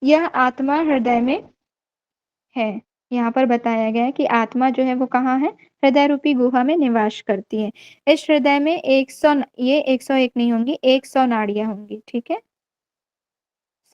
यह आत्मा हृदय में है, यहाँ पर बताया गया है कि आत्मा जो है वो कहाँ है, हृदय रूपी गुहा में निवास करती है। इस हृदय में 100, ये 101 नहीं होंगी, 100 नाड़ियां होंगी। ठीक है,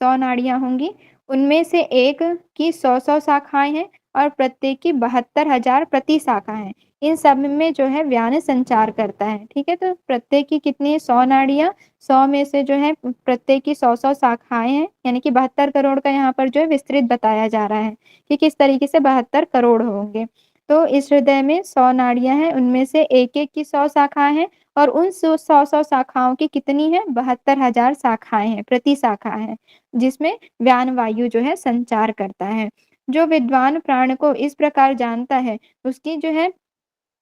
100 नाड़ियां होंगी, उनमें से एक की 100 शाखाएं हैं और प्रत्येक की 72,000 प्रति शाखा है। इन सब में जो है व्यान संचार करता है। ठीक है, तो प्रत्येक की कितनी, 100 नाड़ियां, 100 में से जो है प्रत्येक की 100 शाखाएं हैं, यानी कि 72 करोड़ का यहाँ पर जो है विस्तृत बताया जा रहा है कि किस तरीके से 72 करोड़ होंगे। तो इस हृदय में 100 नाड़ियां हैं, उनमें से एक एक की 100 शाखाएं हैं और उन 100 शाखाओं की कितनी है, 72,000 शाखाएं हैं, प्रति शाखा है, जिसमें व्यान वायु जो है संचार करता है। जो विद्वान प्राण को इस प्रकार जानता है उसकी जो है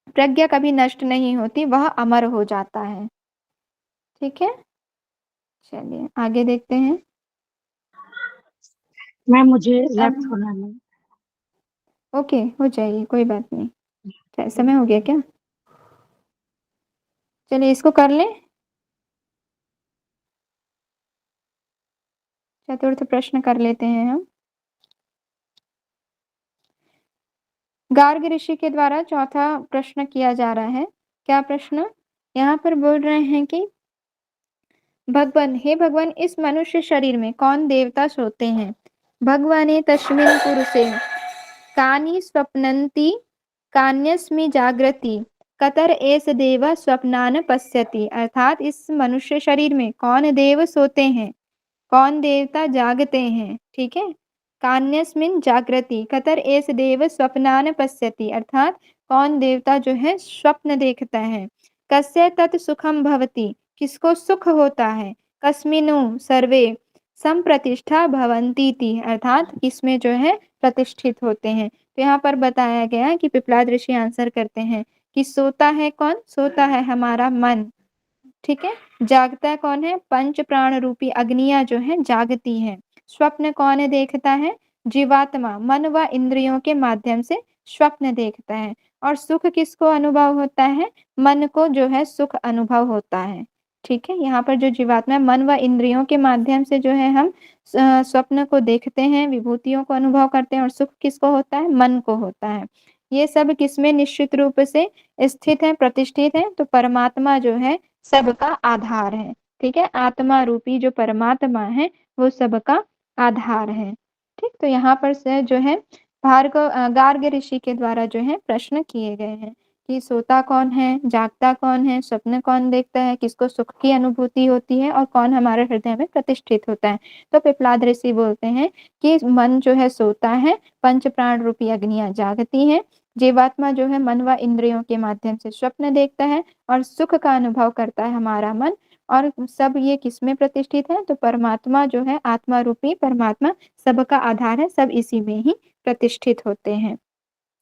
प्रज्ञा कभी नष्ट नहीं होती, वह अमर हो जाता है। ठीक है, चलिए आगे देखते हैं। मैम मुझे लेफ्ट होना है। ओके, हो जाएगी, कोई बात नहीं। क्या समय हो गया क्या, चलिए इसको कर लें। चतुर्थ प्रश्न कर लेते हैं हम। गार्ग ऋषि के द्वारा चौथा प्रश्न किया जा रहा है। क्या प्रश्न, यहाँ पर बोल रहे हैं कि भगवान, हे भगवान, इस मनुष्य शरीर में कौन देवता सोते हैं। भगवाने तस्मिन् पुरुषे कानि स्वप्नन्ति कान्यस्मि जागृति कतर एष देव स्वप्नान पश्यति, अर्थात इस मनुष्य शरीर में कौन देव सोते हैं, कौन देवता जागते हैं। ठीक है, कान्यस्मिन् जागृति कतर एष देव स्वप्नान पश्यति, अर्थात कौन देवता जो है स्वप्न देखता है। कस्य तत् सुखम भवति, किसको सुख होता है। कस्मिनु सर्वे संप्रतिष्ठा भवन्तीति, अर्थात किसमें जो है प्रतिष्ठित होते हैं। तो यहाँ पर बताया गया कि पिपलाद ऋषि आंसर करते हैं कि सोता है कौन, सोता है हमारा मन। ठीक है, जागता कौन है, पंच प्राण रूपी अग्नियां जो है जागती हैं। स्वप्न कौन देखता है, जीवात्मा मन व इंद्रियों के माध्यम से स्वप्न देखता है। और सुख किसको अनुभव होता है, मन को जो है सुख अनुभव होता है। ठीक है, यहाँ पर जो जीवात्मा मन व इंद्रियों के माध्यम से जो है हम स्वप्न को देखते हैं, विभूतियों को अनुभव करते हैं, और सुख किसको होता है, मन को होता है। ये सब किसमें निश्चित रूप से स्थित है, प्रतिष्ठित है, तो परमात्मा जो है सबका आधार है। ठीक है, आत्मा रूपी जो परमात्मा है वो सबका आधार है। ठीक, तो यहाँ पर से जो है भार्गव गार्ग ऋषि के द्वारा जो है प्रश्न किए गए हैं कि सोता कौन है, जागता कौन है, स्वप्न कौन देखता है, किसको सुख की अनुभूति होती है, और कौन हमारे हृदय में प्रतिष्ठित होता है। तो पिपलाद ऋषि बोलते हैं कि मन जो है सोता है, पंच प्राण रूपी अग्नियां जागती हैं, जीवात्मा जो है मन व इंद्रियों के माध्यम से स्वप्न देखता है, और सुख का अनुभव करता है हमारा मन। और सब ये किसमें प्रतिष्ठित है, तो परमात्मा जो है, आत्मा रूपी परमात्मा सबका आधार है, सब इसी में ही प्रतिष्ठित होते हैं।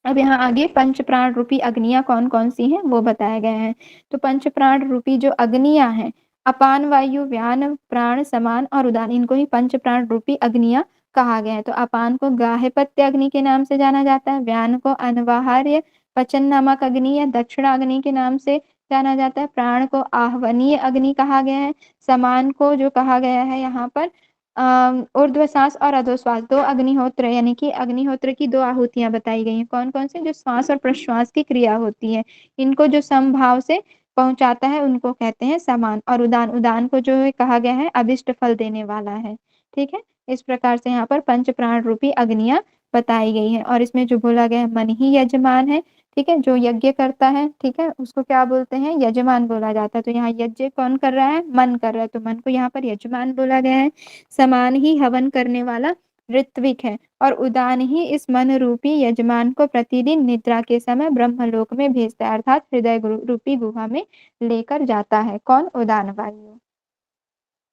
अब यहाँ आगे पंच प्राण रूपी अग्नियां कौन कौन सी हैं वो बताए गए हैं। तो पंच प्राण रूपी जो अग्नियां हैं, अपान वायु व्यान प्राण समान और उदान, इनको ही पंच प्राण रूपी अग्नियां कहा गया है। तो अपान को गार्हपत्य अग्नि के नाम से जाना जाता है, व्यान को अनवाहार्य पचन नामक अग्नि या दक्षिणाग्नि के नाम से जाना जाता है, प्राण को आह्वनीय अग्नि कहा गया है, समान को जो कहा गया है यहाँ पर ऊर्ध्व श्वास और अधोश्वास, दो अग्निहोत्र, यानी कि अग्निहोत्र की दो आहुतियां बताई गई हैं। कौन कौन से, जो श्वास और प्रश्वास की क्रिया होती है, इनको जो समभाव से पहुंचाता है उनको कहते हैं समान। और उदान, उदान को जो है कहा गया है अभिष्ट फल देने वाला है। ठीक है, इस प्रकार से यहाँ पर पंच प्राण रूपी अग्नियां बताई गई है। और इसमें जो बोला गया है मन ही यजमान है। ठीक है, जो यज्ञ करता है, ठीक है, उसको क्या बोलते हैं, यजमान बोला जाता है। तो यहाँ यज्ञ कौन कर रहा है, मन कर रहा है, तो मन को यहाँ पर यजमान बोला गया है। समान ही हवन करने वाला ऋत्विक है। और उदान ही इस मन रूपी यजमान को प्रतिदिन निद्रा के समय ब्रह्मलोक में भेजता है, अर्थात हृदय रूपी गुहा में लेकर जाता है। कौन, उदान वायु।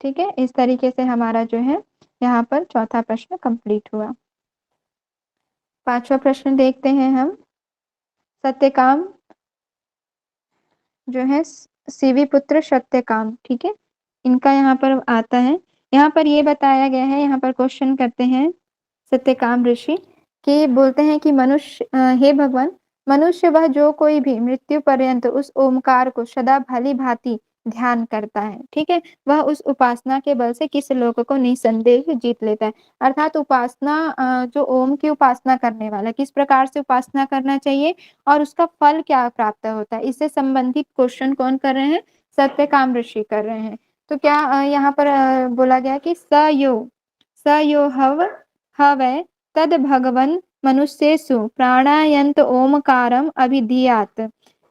ठीक है, इस तरीके से हमारा जो है यहाँ पर चौथा प्रश्न कंप्लीट हुआ। पांचवा प्रश्न देखते हैं हम। सत्यकाम जो है शिवी पुत्र सत्यकाम, ठीक है, इनका यहाँ पर आता है। यहाँ पर ये बताया गया है, यहाँ पर क्वेश्चन करते हैं सत्यकाम ऋषि कि बोलते हैं कि मनुष्य हे भगवान, मनुष्य वह जो कोई भी मृत्यु पर्यंत उस ओमकार को सदा भली भांति ध्यान करता है, ठीक है, वह उस उपासना के बल से किस लोक को निसंदेह जीत लेता है। अर्थात उपासना जो ओम की उपासना करने वाला किस प्रकार से उपासना करना चाहिए और उसका फल क्या प्राप्त होता है, इससे संबंधित क्वेश्चन कौन कर रहे हैं, सत्यकाम ऋषि कर रहे हैं। तो क्या यहाँ पर बोला गया कि स यो हवै तद भगवन् मनुष्येषु प्राणायन्त ओमकारम अभिधीयात्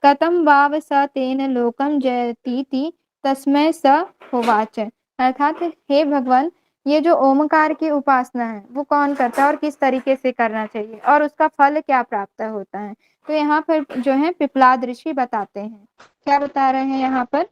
कथम वाव स तेन लोकम जयतीति तस्मै स होवाच। अर्थात हे भगवान, ये जो ओमकार की उपासना है वो कौन करता है और किस तरीके से करना चाहिए और उसका फल क्या प्राप्त होता है। तो यहाँ पर जो है पिपलाद ऋषि बताते हैं, क्या बता रहे हैं यहाँ पर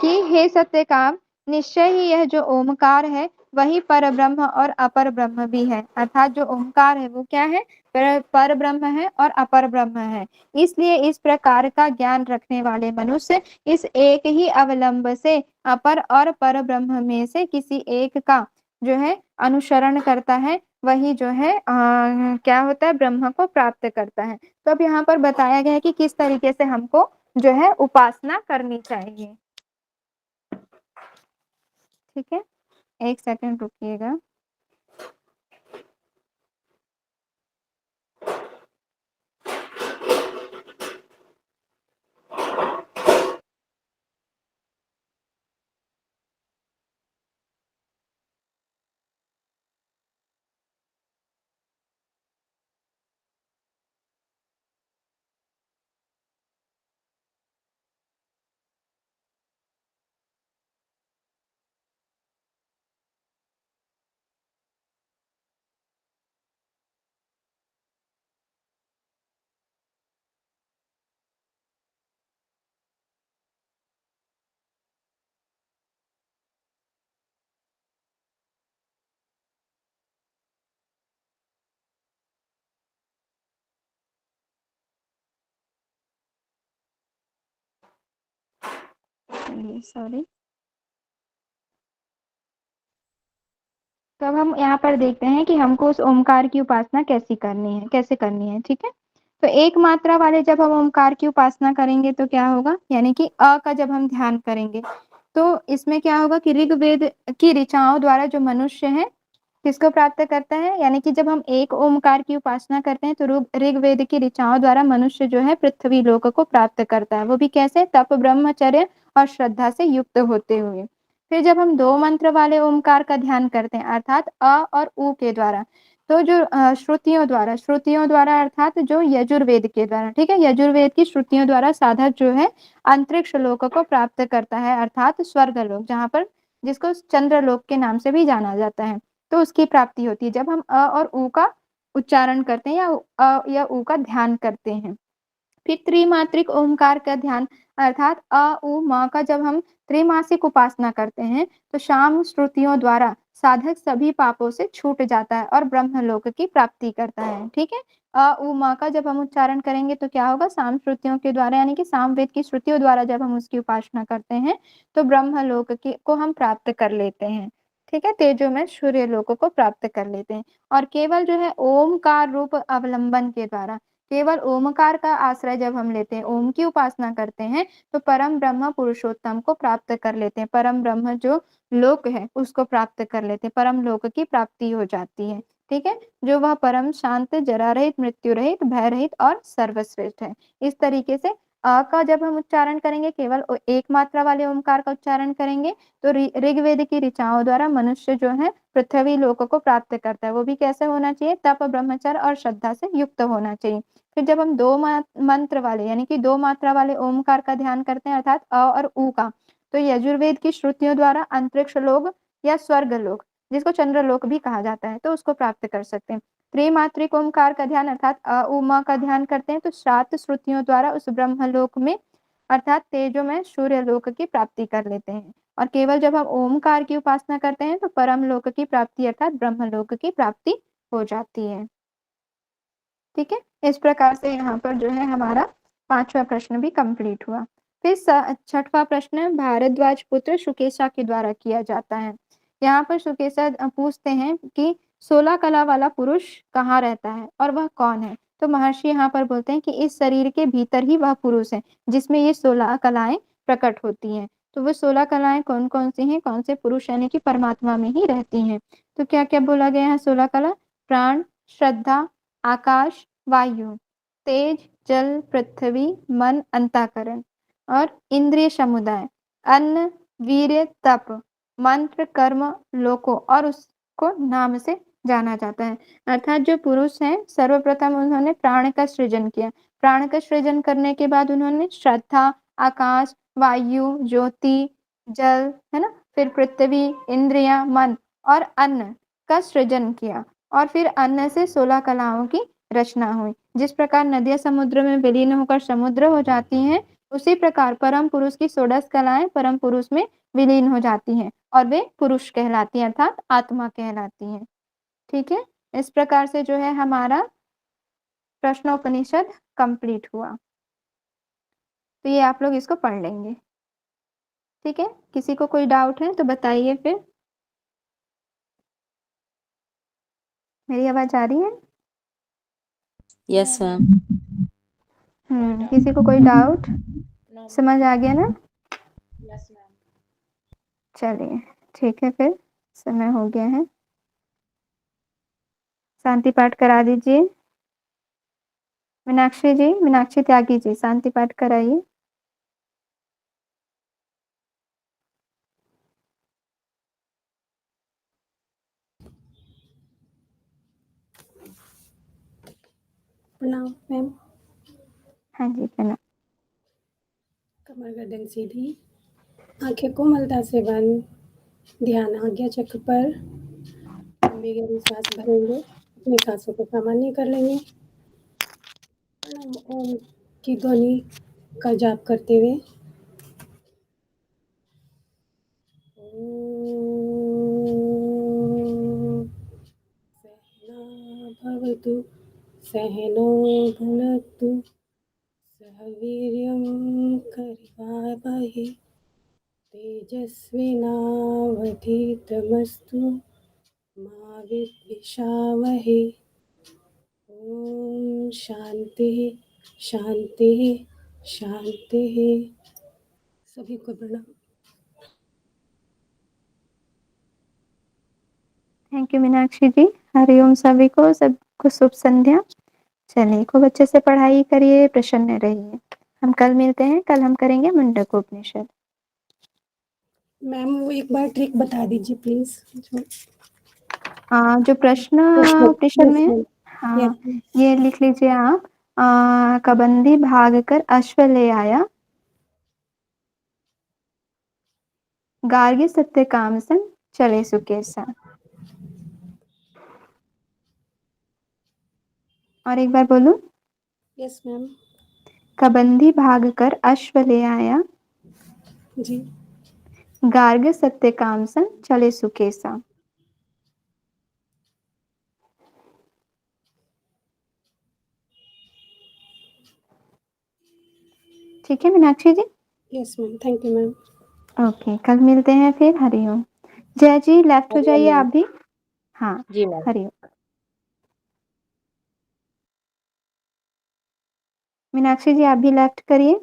कि हे सत्यकाम, निश्चय ही यह जो ओमकार है वही पर ब्रह्म और अपर ब्रह्म भी है। अर्थात जो ओमकार है वो क्या है, पर ब्रह्म है और अपर ब्रह्म है। इसलिए इस प्रकार का ज्ञान रखने वाले मनुष्य इस एक ही अवलंब से अपर और पर ब्रह्म में से किसी एक का जो है अनुसरण करता है, वही जो है क्या होता है, ब्रह्म को प्राप्त करता है। तो अब यहाँ पर बताया गया है कि किस तरीके से हमको जो है उपासना करनी चाहिए। ठीक है, एक सेकंड रुकिएगा। सॉरी, तो अब हम यहाँ पर देखते हैं कि हमको उस ओमकार की उपासना कैसे करनी है। ठीक है, तो एक मात्रा वाले जब हम ओमकार की उपासना करेंगे तो क्या होगा, यानी कि अ का जब हम ध्यान करेंगे तो इसमें क्या होगा कि ऋग्वेद की ऋचाओं द्वारा जो मनुष्य है किसको प्राप्त करता है, यानी कि जब हम एक ओमकार की उपासना करते हैं तो ऋग्वेद की ऋचाओं द्वारा मनुष्य जो है पृथ्वी लोक को प्राप्त करता है, वो भी कैसे, तप ब्रह्मचर्य और श्रद्धा से युक्त होते हुए। फिर जब हम दो मंत्र वाले ओमकार का ध्यान करते हैं अर्थात अ और उ के द्वारा, तो जो श्रुतियों द्वारा अर्थात जो यजुर्वेद के द्वारा, ठीक है, यजुर्वेद की श्रुतियों द्वारा साधक जो है अंतरिक्ष लोक को प्राप्त करता है, अर्थात स्वर्ग लोक, जहाँ पर जिसको चंद्रलोक के नाम से भी जाना जाता है, तो उसकी प्राप्ति होती है जब हम अ और उ का उच्चारण करते हैं या अ या उ का ध्यान करते हैं। फिर त्रिमात्रिक ओमकार का ध्यान अर्थात अ उ म का जब हम त्रिमासिक उपासना करते हैं तो शाम श्रुतियों द्वारा साधक सभी पापों से छूट जाता है और ब्रह्मलोक की प्राप्ति करता है। ठीक है, अ उ म का जब हम उच्चारण करेंगे तो क्या होगा, साम श्रुतियों के द्वारा यानी कि सामवेद की श्रुतियों द्वारा जब हम उसकी उपासना करते हैं तो ब्रह्मलोक की को हम प्राप्त कर लेते हैं। ठीक है, तेजो में सूर्य लोक को प्राप्त कर लेते हैं। और केवल जो है ओमकार रूप अवलंबन के द्वारा, केवल ओमकार का आश्रय जब हम लेते हैं, ओम की उपासना करते हैं तो परम ब्रह्म पुरुषोत्तम को प्राप्त कर लेते हैं, परम ब्रह्म जो लोक है उसको प्राप्त कर लेते हैं, परम लोक की प्राप्ति हो जाती है। ठीक है, जो वह परम शांत, जरा रहित, मृत्यु रहित, भय रहित और सर्वश्रेष्ठ है। इस तरीके से अ का जब हम उच्चारण करेंगे, केवल एक मात्रा वाले ओमकार का उच्चारण करेंगे, तो ऋग्वेद की ऋचाओं द्वारा मनुष्य जो है पृथ्वी लोक को प्राप्त करता है। वो भी कैसे होना चाहिए? तप, ब्रह्मचर्य और श्रद्धा से युक्त होना चाहिए। फिर जब हम दो मंत्र वाले यानी कि दो मात्रा वाले ओमकार का ध्यान करते हैं, अर्थात अ और उ का, तो यजुर्वेद की श्रुतियों द्वारा अंतरिक्ष लोक या स्वर्ग लोक, जिसको चंद्रलोक भी कहा जाता है, तो उसको प्राप्त कर सकते हैं। त्रिमात्रिक ओमकार का ध्यान अर्थात अ, उ, म का ध्यान करते हैं, तो श्राद्ध श्रुतियों द्वारा उस ब्रह्मलोक में अर्थात तेजोमय सूर्य लोक की प्राप्ति कर लेते हैं। और केवल जब हम ओमकार की उपासना करते हैं, तो परम लोक की प्राप्ति अर्थात ब्रह्मलोक की प्राप्ति हो जाती है। ठीक है, इस प्रकार से यहाँ पर जो है हमारा 5वां प्रश्न भी कंप्लीट हुआ। फिर 6वां प्रश्न भारद्वाज पुत्र सुकेशा के द्वारा किया जाता है। यहाँ पर सुकेशा पूछते हैं कि 16 कला वाला पुरुष कहाँ रहता है और वह कौन है? तो महर्षि यहाँ पर बोलते हैं कि इस शरीर के भीतर ही वह पुरुष है, जिसमें ये 16 कलाएं प्रकट होती हैं। तो वो 16 कलाएं कौन कौन सी हैं? कौन से पुरुष यानी कि परमात्मा में ही रहती हैं। तो क्या क्या बोला गया है? 16 कला: प्राण, श्रद्धा, आकाश, वायु, तेज, जल, पृथ्वी, मन, अंतःकरण और इंद्रिय समुदाय, अन्न, वीर्य, तप, मंत्र, कर्म, लोको और उसको नाम से जाना जाता है। अर्थात जो पुरुष हैं, सर्वप्रथम उन्होंने प्राण का सृजन किया। प्राण का सृजन करने के बाद उन्होंने श्रद्धा, आकाश, वायु, ज्योति, जल, है ना, फिर पृथ्वी, इंद्रिया, मन और अन्न का सृजन किया। और फिर अन्न से 16 कलाओं की रचना हुई। जिस प्रकार नदियां समुद्र में विलीन होकर समुद्र हो जाती हैं, उसी प्रकार परम पुरुष की 16 कलाएं परम पुरुष में विलीन हो जाती हैं और वे पुरुष कहलाती हैं, अर्थात आत्मा कहलाती हैं। ठीक है, इस प्रकार से जो है हमारा प्रश्नोपनिषद कंप्लीट हुआ। तो ये आप लोग इसको पढ़ लेंगे। ठीक है, किसी को कोई डाउट है तो बताइए फिर। मेरी आवाज आ रही है? Yes ma'am. किसी को कोई डाउट? समझ आ गया ना? Yes ma'am. चलिए ठीक है, फिर समय हो गया है। शांति पाठ करा दीजिए। मीनाक्षी जी, मीनाक्षी त्यागी जी, शांति पाठ कराइए। प्रणाम मैम। हाँ जी, प्रणाम। कमर गर्दन सीधी, आंखें कोमलता से बंद, ध्यान आज्ञा चक्र पर। लंबी गहरी सांस भरेंगे, अपनी सांसों को सामान्य कर लेंगे। प्रणाम ओम की ध्वनि का जाप करते हुए। सहना भवतु सहनो भुनक्तु सह वीर्यं करवावहै तेजस्विनावधीतमस्तु मा विद्विषावहै। ओम शांति शांति शांति। सभी को प्रणाम। थैंक यू मीनाक्षी जी। हरिओम सभी को, सबको शुभ संध्या। चलिए, खूब अच्छे से पढ़ाई करिए, प्रसन्न रहिए। हम कल मिलते हैं। कल हम करेंगे मुंडकोपनिषद। मैम वो एक बार ट्रिक बता दीजिए प्लीज। जो प्रश्न उपनिषद में, हाँ ये लिख लीजिए आप। कबंदी भाग कर अश्व ले आया, गार्गी सत्य काम संग चले सुकेशा। और एक बार बोलूं। Yes ma'am. कबंदी भाग कर अश्व ले आया, जी। गार्ग सत्य काम संग चले सुकेशा। ठीक है Meenakshi ji? Yes ma'am, thank you ma'am. Okay, कल मिलते हैं फिर। हरिओम। जय जी, लेफ्ट हो हरिओम जाइए मैम। आप भी। हाँ, जी मैम। हरिओम। मीनाक्षी जी आप भी लेफ्ट करिए।